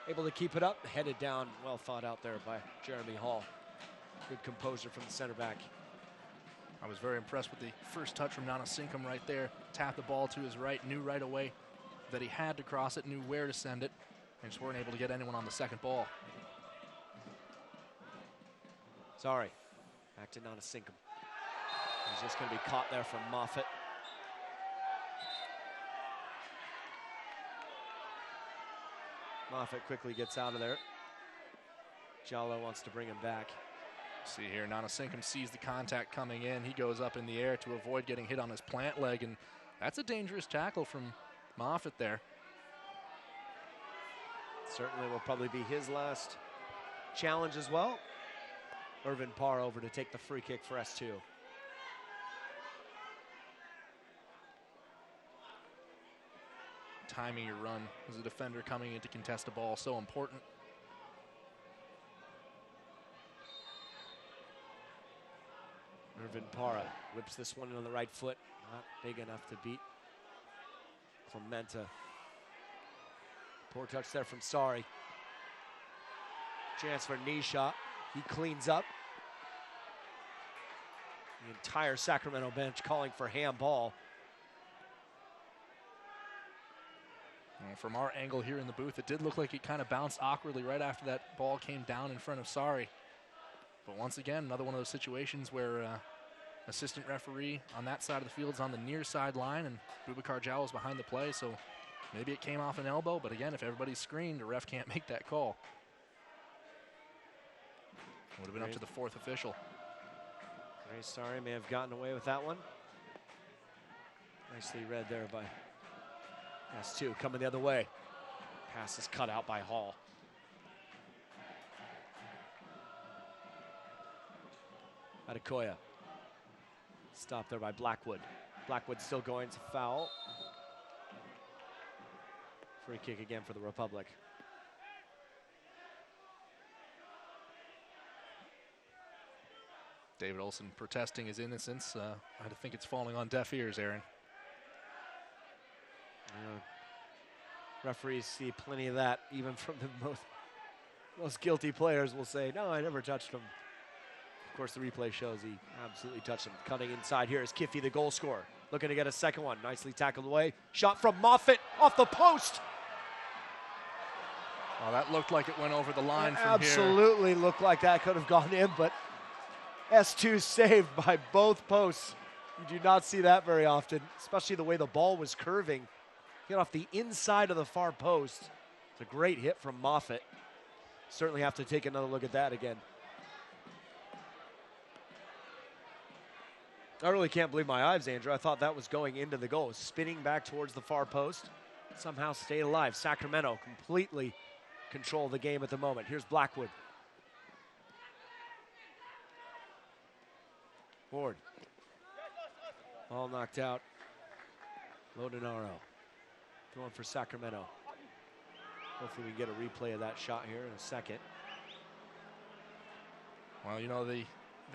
B: able to keep it up. Headed down. Well thought out there by Jeremy Hall. Good composure from the center back.
C: I was very impressed with the first touch from Nana Sinkum right there. Tapped the ball to his right, knew right away that he had to cross it, knew where to send it, and just weren't able to get anyone on the second ball.
B: Sorry. Back to Nana Sinkum. He's just going to be caught there from Moffitt. Moffitt quickly gets out of there. Jallo wants to bring him back.
C: See here, Nana Sinkum sees the contact coming in. He goes up in the air to avoid getting hit on his plant leg, and that's a dangerous tackle from Moffitt there.
B: Certainly will probably be his last challenge as well. Irvin Parr over to take the free kick for S2.
C: Timing your run as a defender coming in to contest the ball, so important.
B: Irvin Parra whips this one on the right foot. Not big enough to beat Clementa. Poor touch there from Sari. Chance for knee shot. He cleans up. The entire Sacramento bench calling for handball.
C: From our angle here in the booth, it did look like it kind of bounced awkwardly right after that ball came down in front of Sari. But once again, another one of those situations where assistant referee on that side of the field is on the near sideline and Boubacar Jallo is behind the play, so maybe it came off an elbow, but again, if everybody's screened, the ref can't make that call. Would have been up to the fourth official.
B: Ray Sari may have gotten away with that one. Nicely read there by S2, coming the other way. Pass is cut out by Hall. Adekoya. Stopped there by Blackwood. Blackwood still going to foul. Free kick again for the Republic.
C: David Olson protesting his innocence. I think it's falling on deaf ears, Aaron.
B: Referees see plenty of that, even from the most guilty players will say, no, I never touched him. Of course, the replay shows he absolutely touched him. Cutting inside here is Kiffey, the goal scorer. Looking to get a second one. Nicely tackled away. Shot from Moffitt off the post.
C: Well, that looked like it went over the line from
B: Absolutely looked like that could have gone in, but S2 saved by both posts. You do not see that very often, especially the way the ball was curving. Get off the inside of the far post. It's a great hit from Moffitt. Certainly have to take another look at that again. I really can't believe my eyes, Andrew. I thought that was going into the goal. Spinning back towards the far post. Somehow stayed alive. Sacramento completely control the game at the moment. Here's Blackwood. Ward. All knocked out. Lodinaro. Going for Sacramento. Hopefully we can get a replay of that shot here in a second.
C: Well, you know, they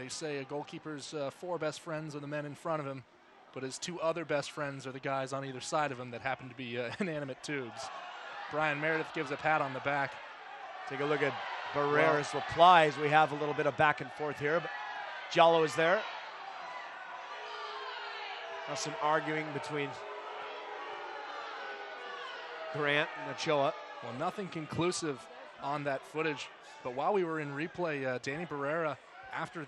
C: say a goalkeeper's 4 best friends are the men in front of him, but his 2 other best friends are the guys on either side of him that happen to be inanimate tubes. Brian Meredith gives a pat on the back.
B: Take a look at Barrera's replies. We have a little bit of back and forth here, but Giallo is there. Now some arguing between Grant and Ochoa.
C: Well, nothing conclusive on that footage, but while we were in replay, Danny Barrera, after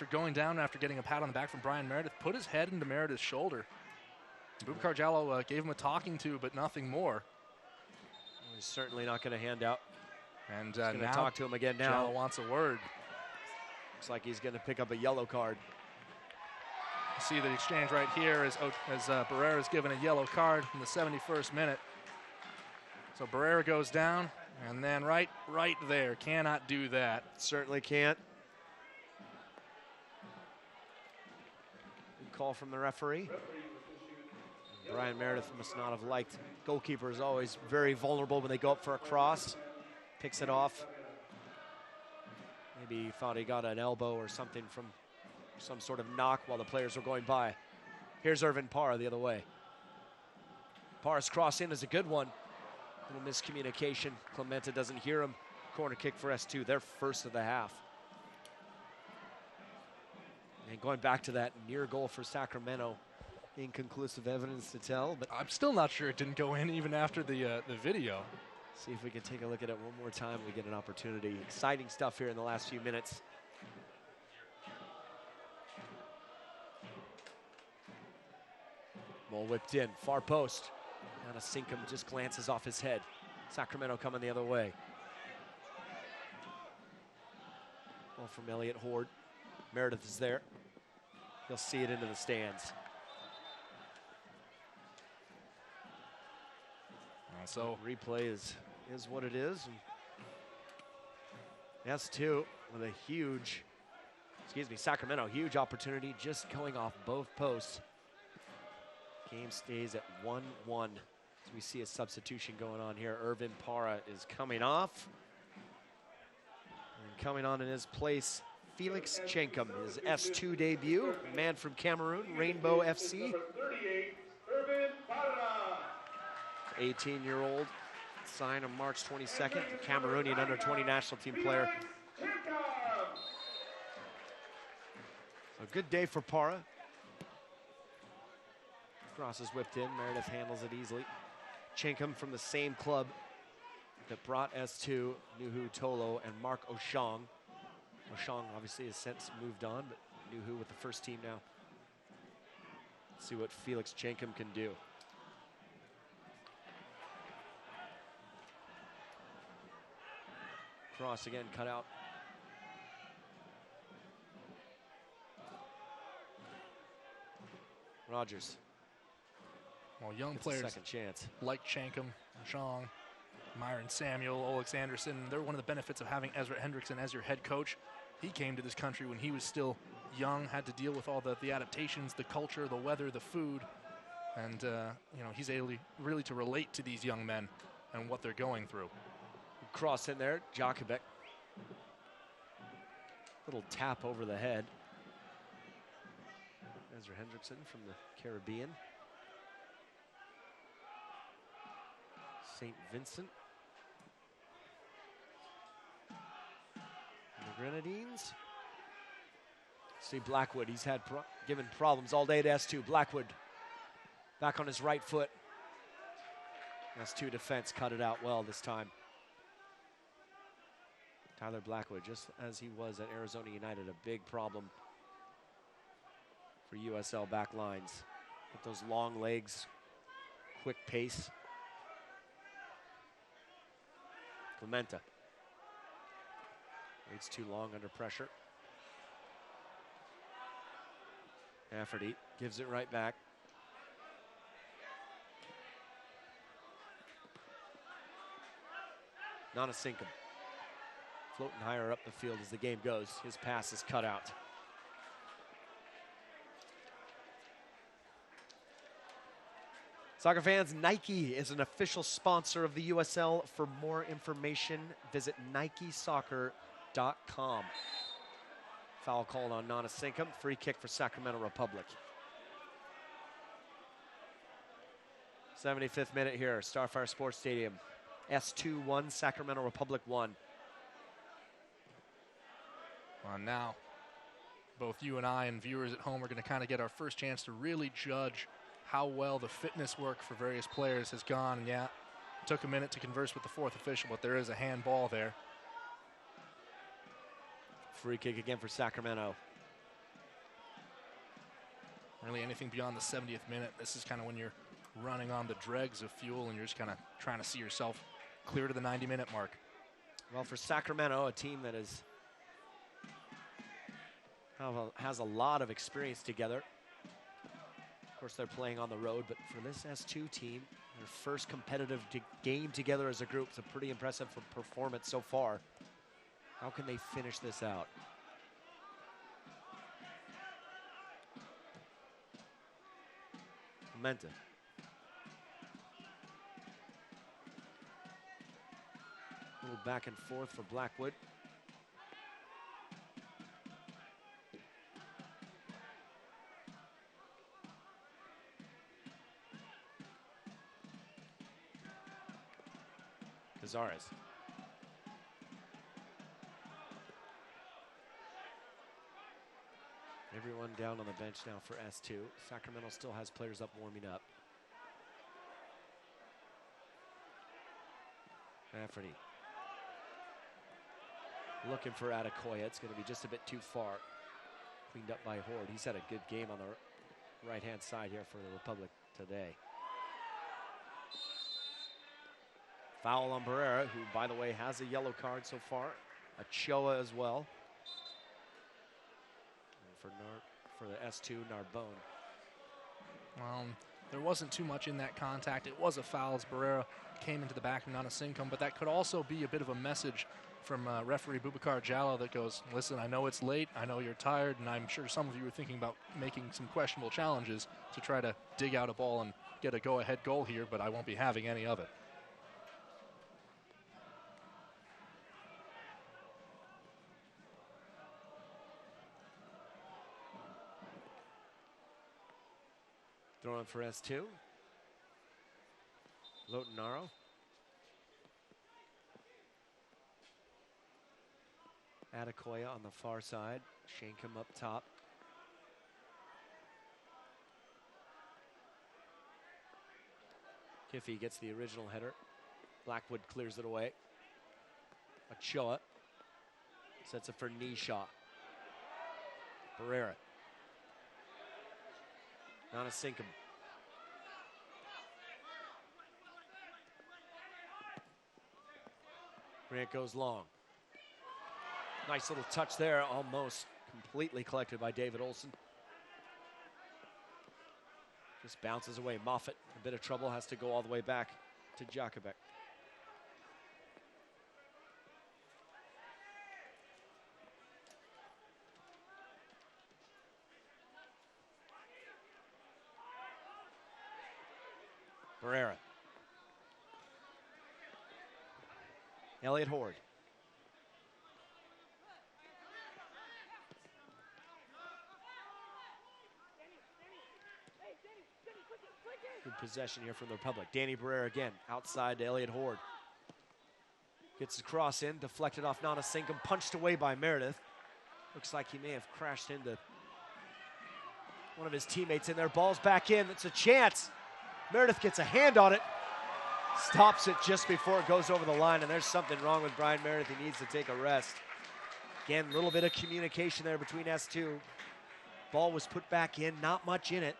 C: going down, after getting a pat on the back from Brian Meredith, put his head into Meredith's shoulder. Boubacar Diallo gave him a talking to, but nothing more.
B: Well, he's certainly not going to hand out.
C: And
B: he's going
C: now
B: to talk to him again now.
C: Diallo wants a word.
B: Looks like he's going to pick up a yellow card.
C: You see the exchange right here as Barrera is given a yellow card in the 71st minute. So Barrera goes down, and then right there, cannot do that.
B: Certainly can't. Good call from the referee. Brian Meredith must not have liked. Goalkeeper is always very vulnerable when they go up for a cross. Picks it off. Maybe he thought he got an elbow or something from some sort of knock while the players were going by. Here's Irvin Parra the other way. Parra's cross in is a good one. Little miscommunication. Clemente doesn't hear him. Corner kick for S2, their first of the half. And going back to that near goal for Sacramento, inconclusive evidence to tell, but
C: I'm still not sure it didn't go in even after the video.
B: See if we can take a look at it one more time. We get an opportunity. Exciting stuff here in the last few minutes. Ball whipped in, far post. Now Sinkum just glances off his head. Sacramento coming the other way. Ball from Elliott Horde. Meredith is there. He'll see it into the stands. So replay is what it is. And S2 with a huge, Sacramento, huge opportunity just going off both posts. Game stays at 1-1. So we see a substitution going on here. Irvin Parra is coming off. And coming on in his place, Felix Chenkum, his S2 debut, man from Cameroon, Rainbow FC. 18-year-old, signed on March 22nd, the Cameroonian under-20 national team player. So good day for Parra. Cross is whipped in, Meredith handles it easily. Chenkum from the same club that brought S2, Nuhu Tolo and Mark Oshong. Oshong obviously has since moved on, but Nuhu with the first team now. Let's see what Felix Chenkum can do. Cross again, cut out. Rogers.
C: Well, young
B: gets
C: players
B: a second chance.
C: like Chenkum, Shong, Myron Samuel, Olex Anderson, they're one of the benefits of having Ezra Hendrickson as your head coach. He came to this country when he was still young, had to deal with all the adaptations, the culture, the weather, the food. And, you know, he's able really to relate to these young men and what they're going through.
B: Cross in there, Jakubek. Little tap over the head. Ezra Hendrickson from the Caribbean. St. Vincent. And the Grenadines. See Blackwood, he's had given problems all day to S2. Blackwood back on his right foot. S2 defense cut it out well this time. Tyler Blackwood, just as he was at Arizona United, a big problem for USL back lines. With those long legs, quick pace. Clementa. Waits too long under pressure. Rafferty gives it right back. Nanasinkum floating higher up the field as the game goes. His pass is cut out. Soccer fans, Nike is an official sponsor of the USL. For more information, visit NikeSoccer.com. Foul called on Nanasinkum. Free kick for Sacramento Republic. 75th minute here, Starfire Sports Stadium. S2 1, Sacramento Republic 1.
C: Well, now, both you and I and viewers at home are going to kind of get our first chance to really judge how well the fitness work for various players has gone. And yeah, it took a minute to converse with the fourth official, but there is a handball there.
B: Free kick again for Sacramento.
C: Really anything beyond the 70th minute, this is kind of when you're running on the dregs of fuel and you're just kind of trying to see yourself clear to the 90-minute mark.
B: Well, for Sacramento, a team that has a lot of experience together. Of course, they're playing on the road, but for this S2 team, their first competitive game together as a group, it's a pretty impressive performance so far. How can they finish this out? Momentum. A little back and forth for Blackwood. Cazares. Everyone down on the bench now for S2. Sacramento still has players up warming up. Rafferty. Looking for Adekoya. It's going to be just a bit too far. Cleaned up by Horde. He's had a good game on the right-hand side here for the Republic today. Foul on Barrera, who, by the way, has a yellow card so far. Ochoa as well. And for the S2, Narbonne.
C: Well, there wasn't too much in that contact. It was a foul as Barrera came into the back of Nanasinkum, but that could also be a bit of a message from referee Boubacar Diallo that goes, listen, I know it's late, I know you're tired, and I'm sure some of you are thinking about making some questionable challenges to try to dig out a ball and get a go-ahead goal here, but I won't be having any of it.
B: Throwing for S2. Lotonaro. Adekoya on the far side. Shankum up top. Kiffey gets the original header. Blackwood clears it away. Ochoa sets it for Nisha. Barrera. Nanasinkum. Grant goes long. Nice little touch there, almost completely collected by David Olson. Just bounces away. Moffat, a bit of trouble, has to go all the way back to Jakubek. Barrera. Elliot Horde. Good possession here from the Republic. Danny Barrera again, outside to Elliott Horde. Gets his cross in, deflected off Nana Sinkum, punched away by Meredith. Looks like he may have crashed into one of his teammates in there. Ball's back in, it's a chance. Meredith gets a hand on it, stops it just before it goes over the line, and there's something wrong with Brian Meredith. He needs to take a rest. Again, a little bit of communication there between S2. Ball was put back in, not much in it.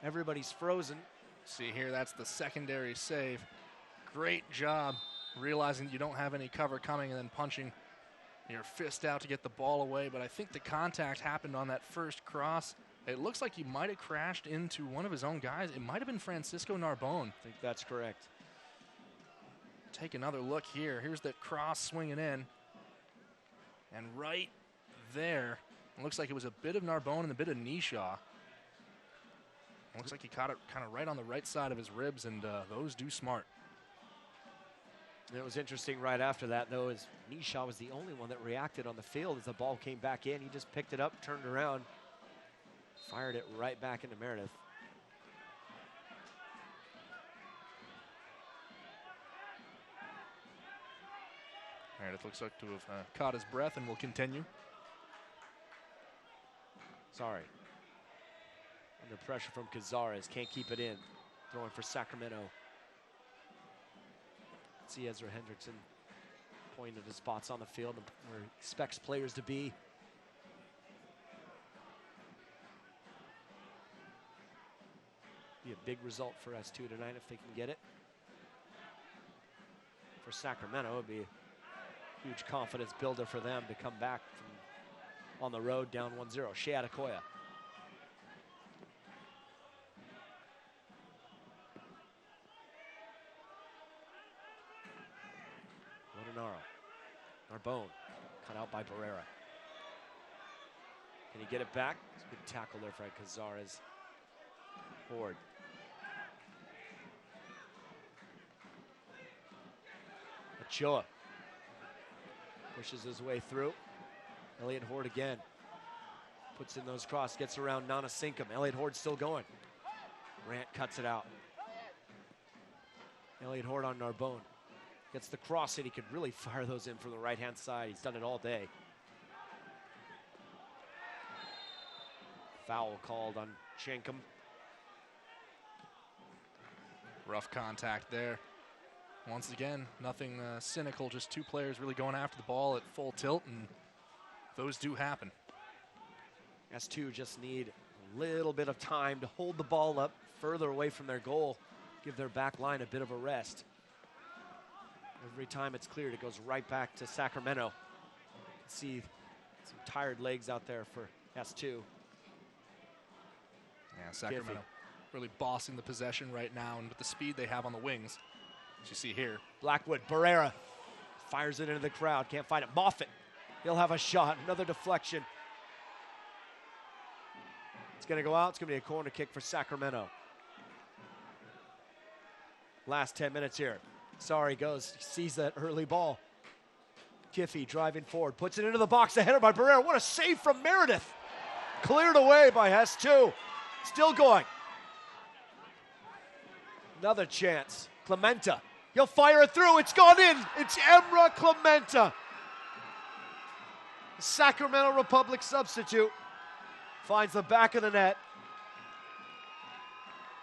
B: Everybody's frozen.
C: See here, that's the secondary save. Great job realizing you don't have any cover coming and then punching your fist out to get the ball away. But I think the contact happened on that first cross. It looks like he might have crashed into one of his own guys. It might have been Francisco Narbonne.
B: I think that's correct.
C: Take another look here. Here's the cross swinging in. And right there, it looks like it was a bit of Narbonne and a bit of Nishaw. Looks like he caught it kind of right on the right side of his ribs, and those do smart.
B: And it was interesting right after that, though, as Nishaw was the only one that reacted on the field as the ball came back in. He just picked it up, turned around, fired it right back into Meredith.
C: Meredith looks like to have caught his breath and will continue.
B: Sorry. Under pressure from Cazares, can't keep it in. Throwing for Sacramento. See Ezra Hendrickson pointing to spots on the field where he expects players to be. Be a big result for S2 tonight if they can get it. For Sacramento, it'd be a huge confidence builder for them to come back from on the road down 1-0. Shea Adekoya. Narbonne, cut out by Barrera. Can he get it back? It's a good tackle there for Cazares. Horde. Ochoa pushes his way through. Elliott Horde again. Puts in those cross, gets around Nana Sinkum. Elliott Horde still going. Rant cuts it out. Elliott Horde on Narbonne. Gets the cross in. He could really fire those in from the right-hand side. He's done it all day. Foul called on Shankum.
C: Rough contact there. Once again, nothing cynical, just two players really going after the ball at full tilt, and those do happen.
B: S2 just need a little bit of time to hold the ball up further away from their goal, give their back line a bit of a rest. Every time it's cleared, it goes right back to Sacramento. You can see some tired legs out there for S2.
C: Yeah, Sacramento really bossing the possession right now, and with the speed they have on the wings, as you see here.
B: Blackwood, Barrera fires it into the crowd. Can't find it. Moffitt, he'll have a shot. Another deflection. It's going to go out. It's going to be a corner kick for Sacramento. Last 10 minutes here. Sorry goes, sees that early ball. Kiffey driving forward, puts it into the box, a header by Barrera. What a save from Meredith. Cleared away by S2. Still going. Another chance. Clementa. He'll fire it through. It's gone in. It's Emra Clementa. The Sacramento Republic substitute finds the back of the net.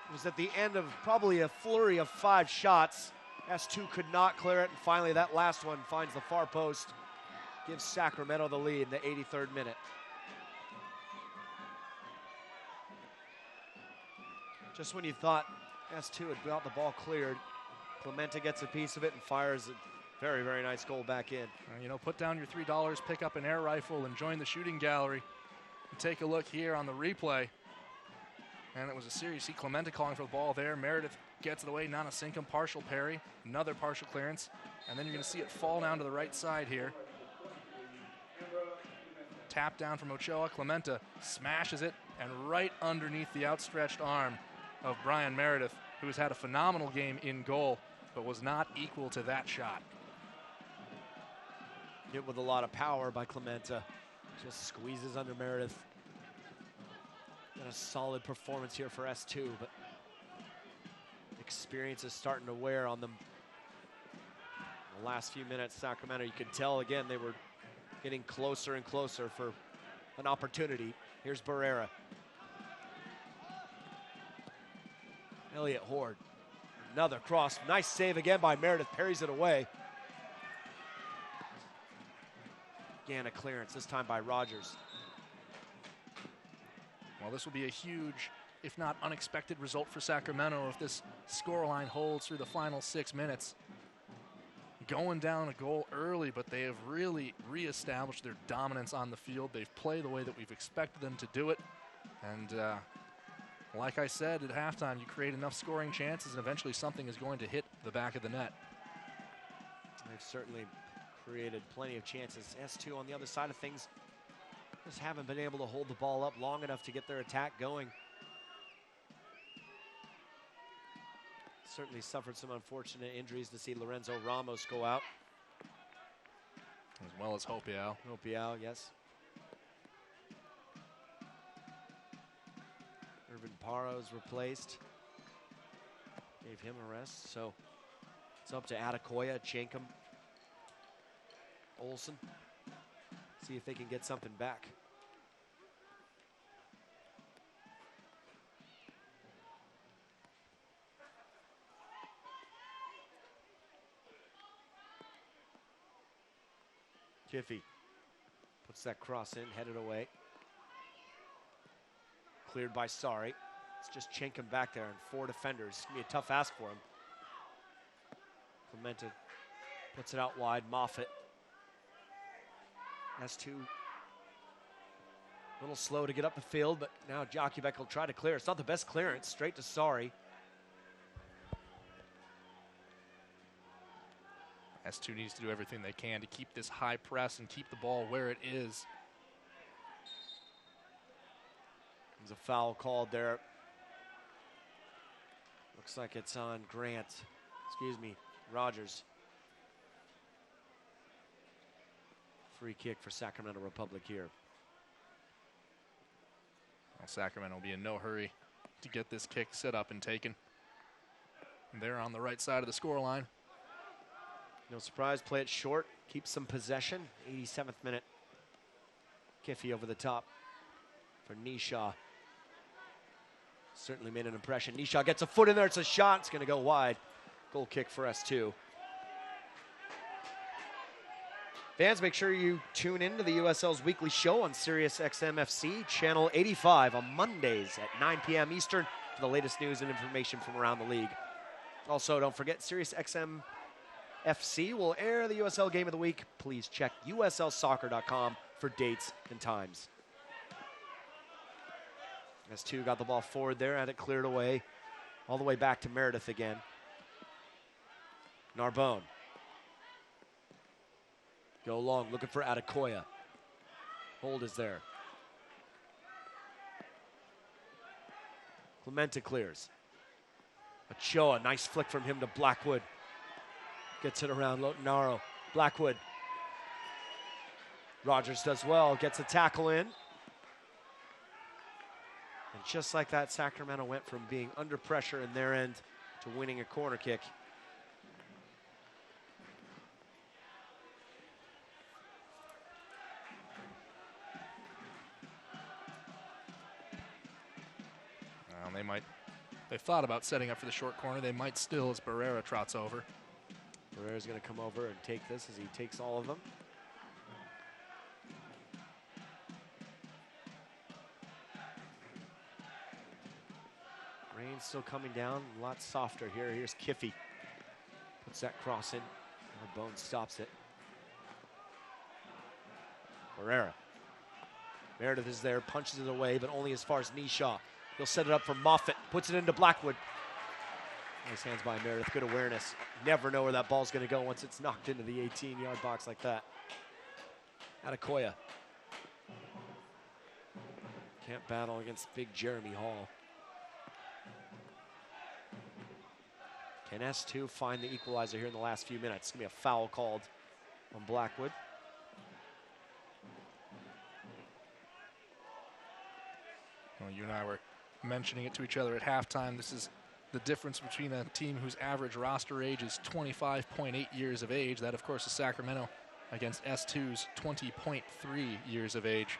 B: It was at the end of probably a flurry of 5 shots. S2 could not clear it, and finally that last one finds the far post. Gives Sacramento the lead in the 83rd minute. Just when you thought S2 had got the ball cleared, Clementa gets a piece of it and fires a very, very nice goal back in.
C: You know, put down your $3, pick up an air rifle, and join the shooting gallery. And take a look here on the replay. And it was a series. See Clementa calling for the ball there. Meredith gets it away. Nana Sinkum, partial parry. Another partial clearance. And then you're going to see it fall down to the right side here. Tap down from Ochoa. Clementa smashes it. And right underneath the outstretched arm of Brian Meredith, who has had a phenomenal game in goal, but was not equal to that shot.
B: Hit with a lot of power by Clementa. Just squeezes under Meredith. Got a solid performance here for S2, but Experience is starting to wear on them. In the last few minutes, Sacramento, you could tell again they were getting closer and closer for an opportunity. Here's Barrera. Elliott Horde. Another cross. Nice save again by Meredith. Parries it away. Again, a clearance, this time by Rogers.
C: Well, this will be a huge, if not unexpected, result for Sacramento if this scoreline holds through the final 6 minutes. Going down a goal early, but they have really reestablished their dominance on the field. They've played the way that we've expected them to do it. And like I said, at halftime, you create enough scoring chances, and eventually something is going to hit the back of the net.
B: They've certainly created plenty of chances. S2 on the other side of things just haven't been able to hold the ball up long enough to get their attack going. Certainly suffered some unfortunate injuries to see Lorenzo Ramos go out.
C: As well as Hopiao.
B: Hopiao, yes. Irvin Paro's replaced. Gave him a rest, so it's up to Adekoya, Chenkum, Olsen. See if they can get something back. Kiffey puts that cross in, headed away. Cleared by Sari. It's just Chenkum back there and 4 defenders. It's gonna be a tough ask for him. Clemente puts it out wide. Moffitt. S2 a little slow to get up the field, but now Jokubek will try to clear. It's not the best clearance, straight to Sari.
C: S2 needs to do everything they can to keep this high press and keep the ball where it is.
B: There's a foul called there. Looks like it's on Grant. Excuse me, Rogers. Free kick for Sacramento Republic here.
C: Well, Sacramento will be in no hurry to get this kick set up and taken. And they're on the right side of the scoreline.
B: No surprise, play it short, keep some possession. 87th minute. Kiffey over the top for Nisha. Certainly made an impression. Nisha gets a foot in there, it's a shot, it's gonna go wide. Goal kick for S2. Fans, make sure you tune in to the USL's weekly show on Sirius XM FC, channel 85 on Mondays at 9 p.m. Eastern for the latest news and information from around the league. Also, don't forget, Sirius XM FC will air the USL Game of the Week. Please check uslsoccer.com for dates and times. S2 got the ball forward there, had it cleared away, all the way back to Meredith again. Narbonne. Go long, looking for Adekoya. Hold is there. Clemente clears. Ochoa, nice flick from him to Blackwood. Gets it around Lotinaro. Blackwood. Rogers does well, gets a tackle in. And just like that, Sacramento went from being under pressure in their end to winning a corner kick.
C: They thought about setting up for the short corner. They might still as Barrera trots over.
B: Barrera's going to come over and take this as he takes all of them. Rain's still coming down, a lot softer here. Here's Kiffey. Puts that cross in. Bone stops it. Barrera. Meredith is there, punches it away, but only as far as Nisha. He'll set it up for Moffitt, puts it into Blackwood. Nice hands by Meredith, good awareness. Never know where that ball's gonna go once it's knocked into the 18-yard box like that. Adekoya. Can't battle against big Jeremy Hall. Can S2 find the equalizer here in the last few minutes? It's gonna be a foul called on Blackwood.
C: Well, you and I were mentioning it to each other at halftime. This is the difference between a team whose average roster age is 25.8 years of age. That, of course, is Sacramento against S2's 20.3 years of age.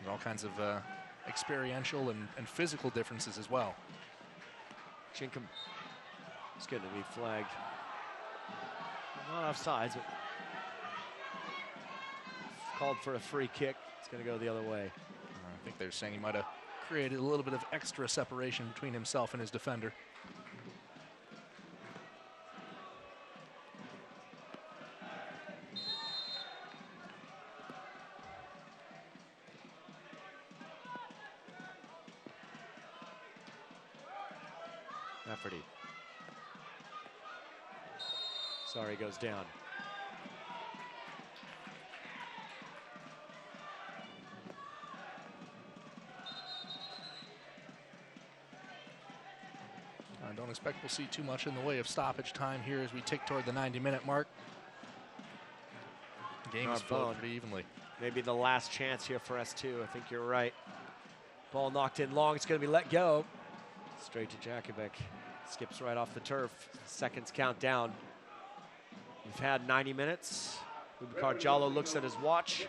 C: And all kinds of experiential and physical differences as well.
B: Chinkum is going to be flagged. Not offsides, but called for a free kick. It's going to go the other way.
C: I think they're saying he might have created a little bit of extra separation between himself and his defender.
B: Rafferty. Sorry, goes down.
C: I don't expect we'll see too much in the way of stoppage time here as we tick toward the 90-minute mark. The game is flowing pretty evenly.
B: Maybe the last chance here for S2. I think you're right. Ball knocked in long. It's going to be let go. Straight to Jakubek. Skips right off the turf. Seconds count down. We've had 90 minutes. Boubacar Diallo looks at his watch.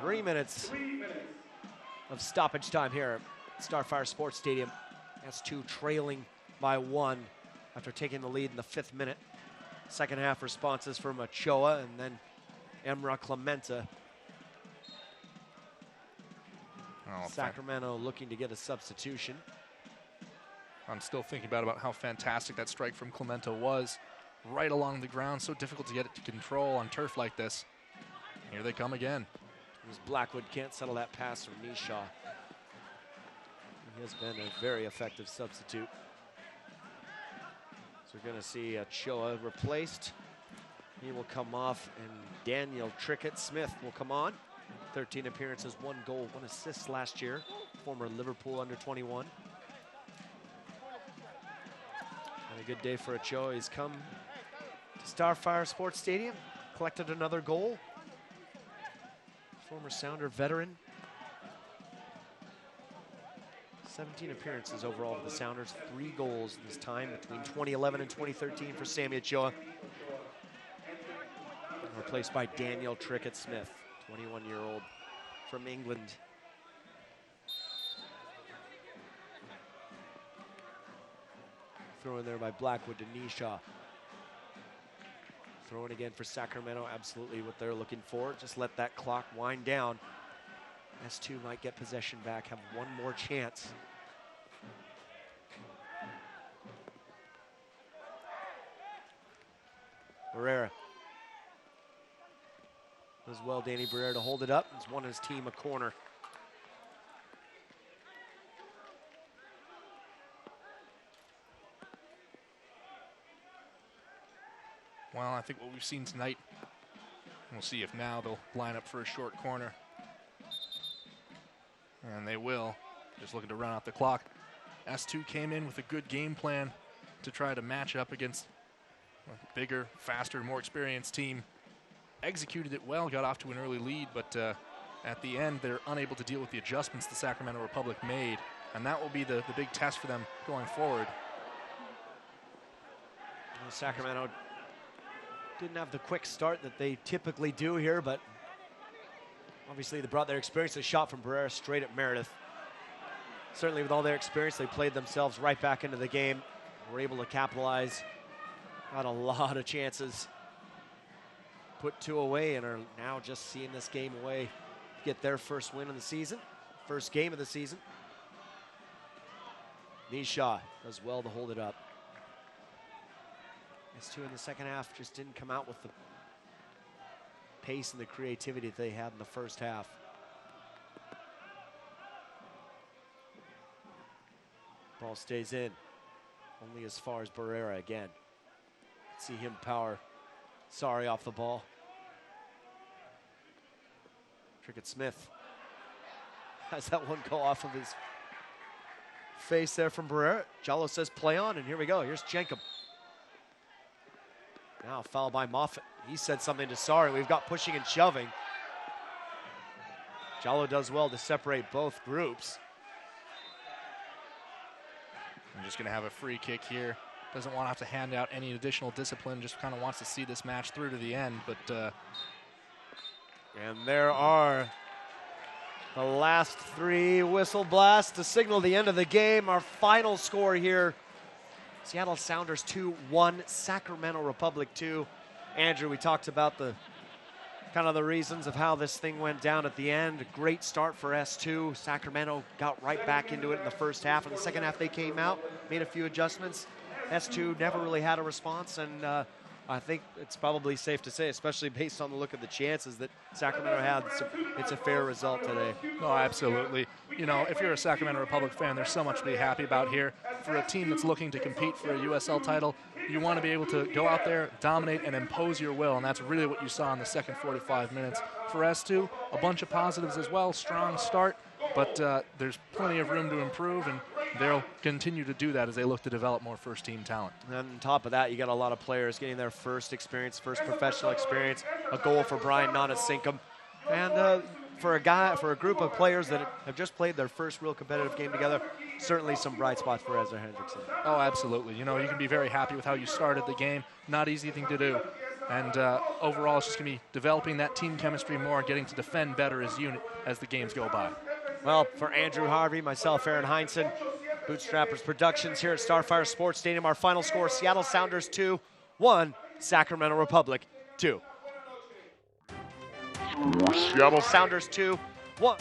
B: 3 minutes of stoppage time here at Starfire Sports Stadium. S2 trailing by 1 after taking the lead in the 5th minute. Second half responses from Ochoa and then Emra Clementa. Sacramento looking to get a substitution.
C: I'm still thinking about how fantastic that strike from Clementa was. Right along the ground, so difficult to get it to control on turf like this. Here they come again.
B: Blackwood can't settle that pass from Nishaw. He has been a very effective substitute. So we're going to see Ochoa replaced. He will come off, and Daniel Trickett-Smith will come on. 13 appearances, 1 goal, 1 assist last year. Former Liverpool under-21. And a good day for Ochoa. He's come to Starfire Sports Stadium, collected another goal. Former Sounder veteran. 17 appearances overall for the Sounders, 3 goals this time between 2011 and 2013 for Sammy Ochoa. Replaced by Daniel Trickett-Smith, 21-year-old from England. Throw in there by Blackwood to Nishaw. Throw in again for Sacramento, absolutely what they're looking for. Just let that clock wind down. S2 might get possession back, have 1 more chance. Barrera. Does well, Danny Barrera, to hold it up. He's won his team a corner.
C: Well, I think what we've seen tonight, we'll see if now they'll line up for a short corner. And they will. Just looking to run out the clock. S2 came in with a good game plan to try to match up against a bigger, faster, more experienced team. Executed it well, got off to an early lead, but at the end, they're unable to deal with the adjustments the Sacramento Republic made. And that will be the big test for them going forward.
B: Well, Sacramento didn't have the quick start that they typically do here, but obviously they brought their experience. A shot from Barrera straight at Meredith. Certainly with all their experience, they played themselves right back into the game. Were able to capitalize. Got a lot of chances. Put 2 away and are now just seeing this game away. Get their first win of the season. First game of the season. Nishaw does well to hold it up. S2 in the second half just didn't come out with the pace and the creativity that they had in the first half. Ball stays in. Only as far as Barrera again. See him power Sorry off the ball. Trickett-Smith has that one go off of his face there from Barrera. Diallo says play on, and here we go. Here's Jenkum. Now foul by Moffitt. He said something to Sorry. We've got pushing and shoving. Diallo does well to separate both groups.
C: I'm just going to have a free kick here. Doesn't want to have to hand out any additional discipline, just kind of wants to see this match through to the end. But
B: and there are the last 3 whistle blasts to signal the end of the game. Our final score here, Seattle Sounders 2-1, Sacramento Republic 2. Andrew, we talked about the reasons of how this thing went down at the end. A great start for S2. Sacramento got right back into it in the first half. In the second half, they came out, made a few adjustments. S2 never really had a response, and I think it's probably safe to say, especially based on the look of the chances, that Sacramento had. It's a fair result today.
C: No, absolutely. You know, if you're a Sacramento Republic fan, there's so much to be happy about here. For a team that's looking to compete for a USL title, you want to be able to go out there, dominate, and impose your will, and that's really what you saw in the second 45 minutes. For S2, a bunch of positives as well, strong start, but there's plenty of room to improve, and they'll continue to do that as they look to develop more first-team talent.
B: And on top of that, you got a lot of players getting their first experience, first professional experience. A goal for Brian Nanasinkum, and for a group of players that have just played their first real competitive game together, certainly some bright spots for Ezra Hendrickson.
C: Oh, absolutely. You know, you can be very happy with how you started the game. Not easy thing to do. And overall, it's just going to be developing that team chemistry more, getting to defend better as a unit as the games go by.
B: Well, for Andrew Harvey, myself, Aaron Heinsohn, Bootstrappers Productions here at Starfire Sports Stadium, our final score, Seattle Sounders 2-1, Sacramento Republic 2. Seattle Sounders 2-1.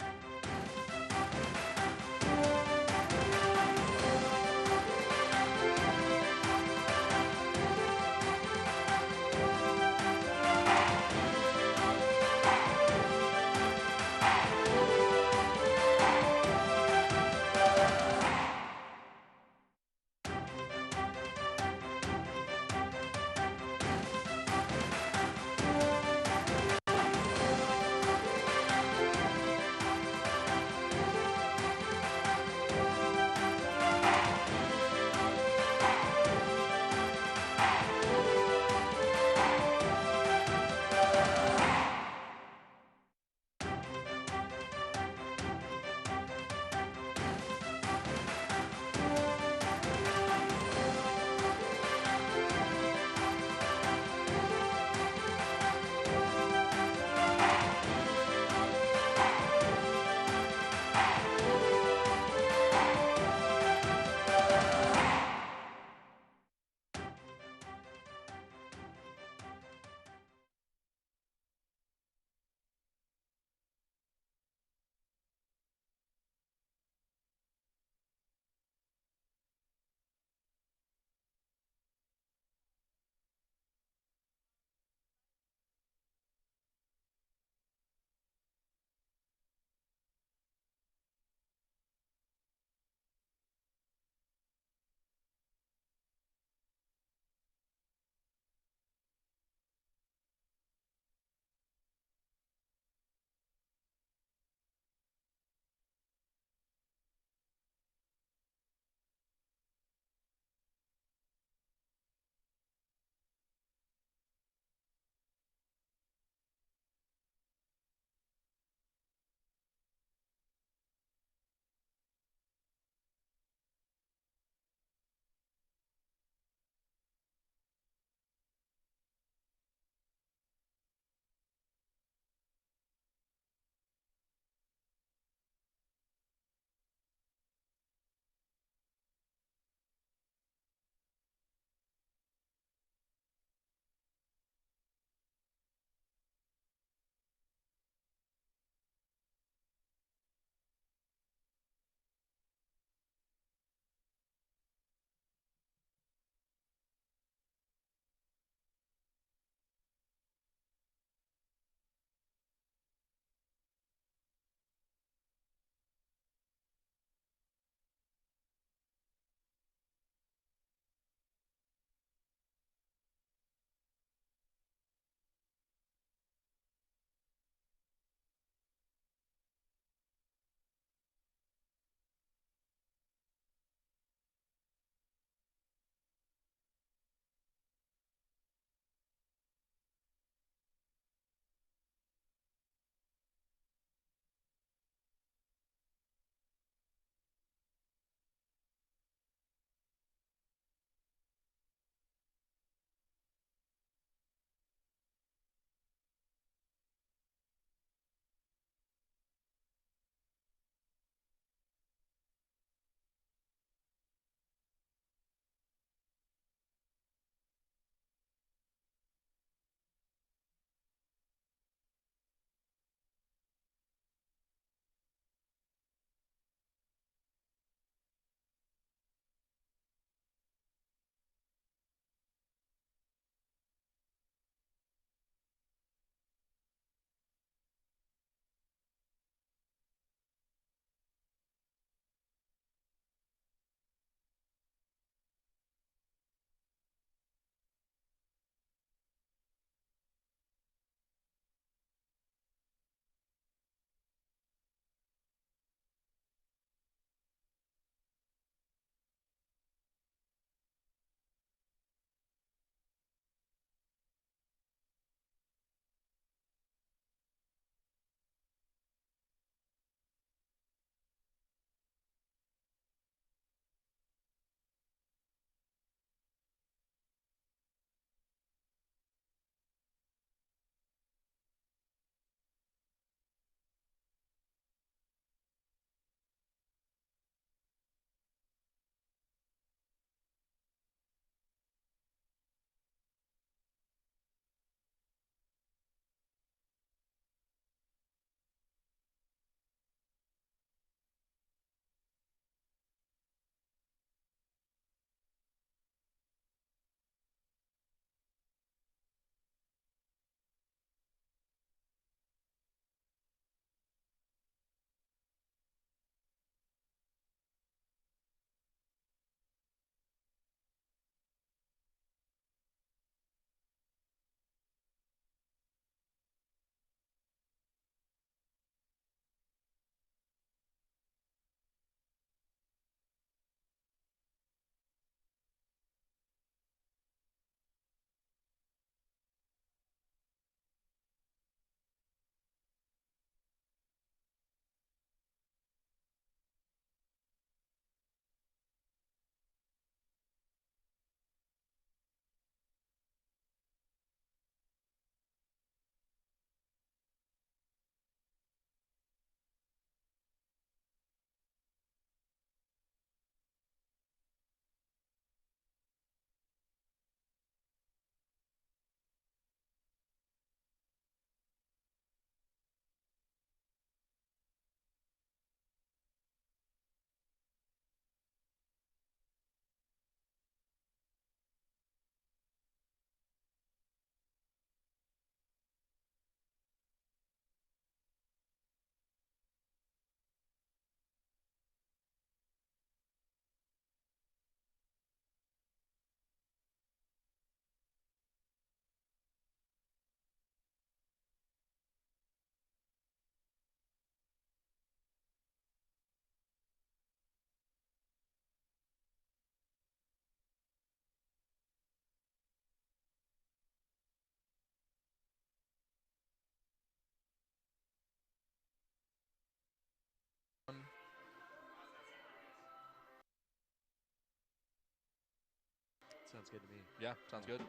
B: Sounds good to me.
C: Yeah, sounds good.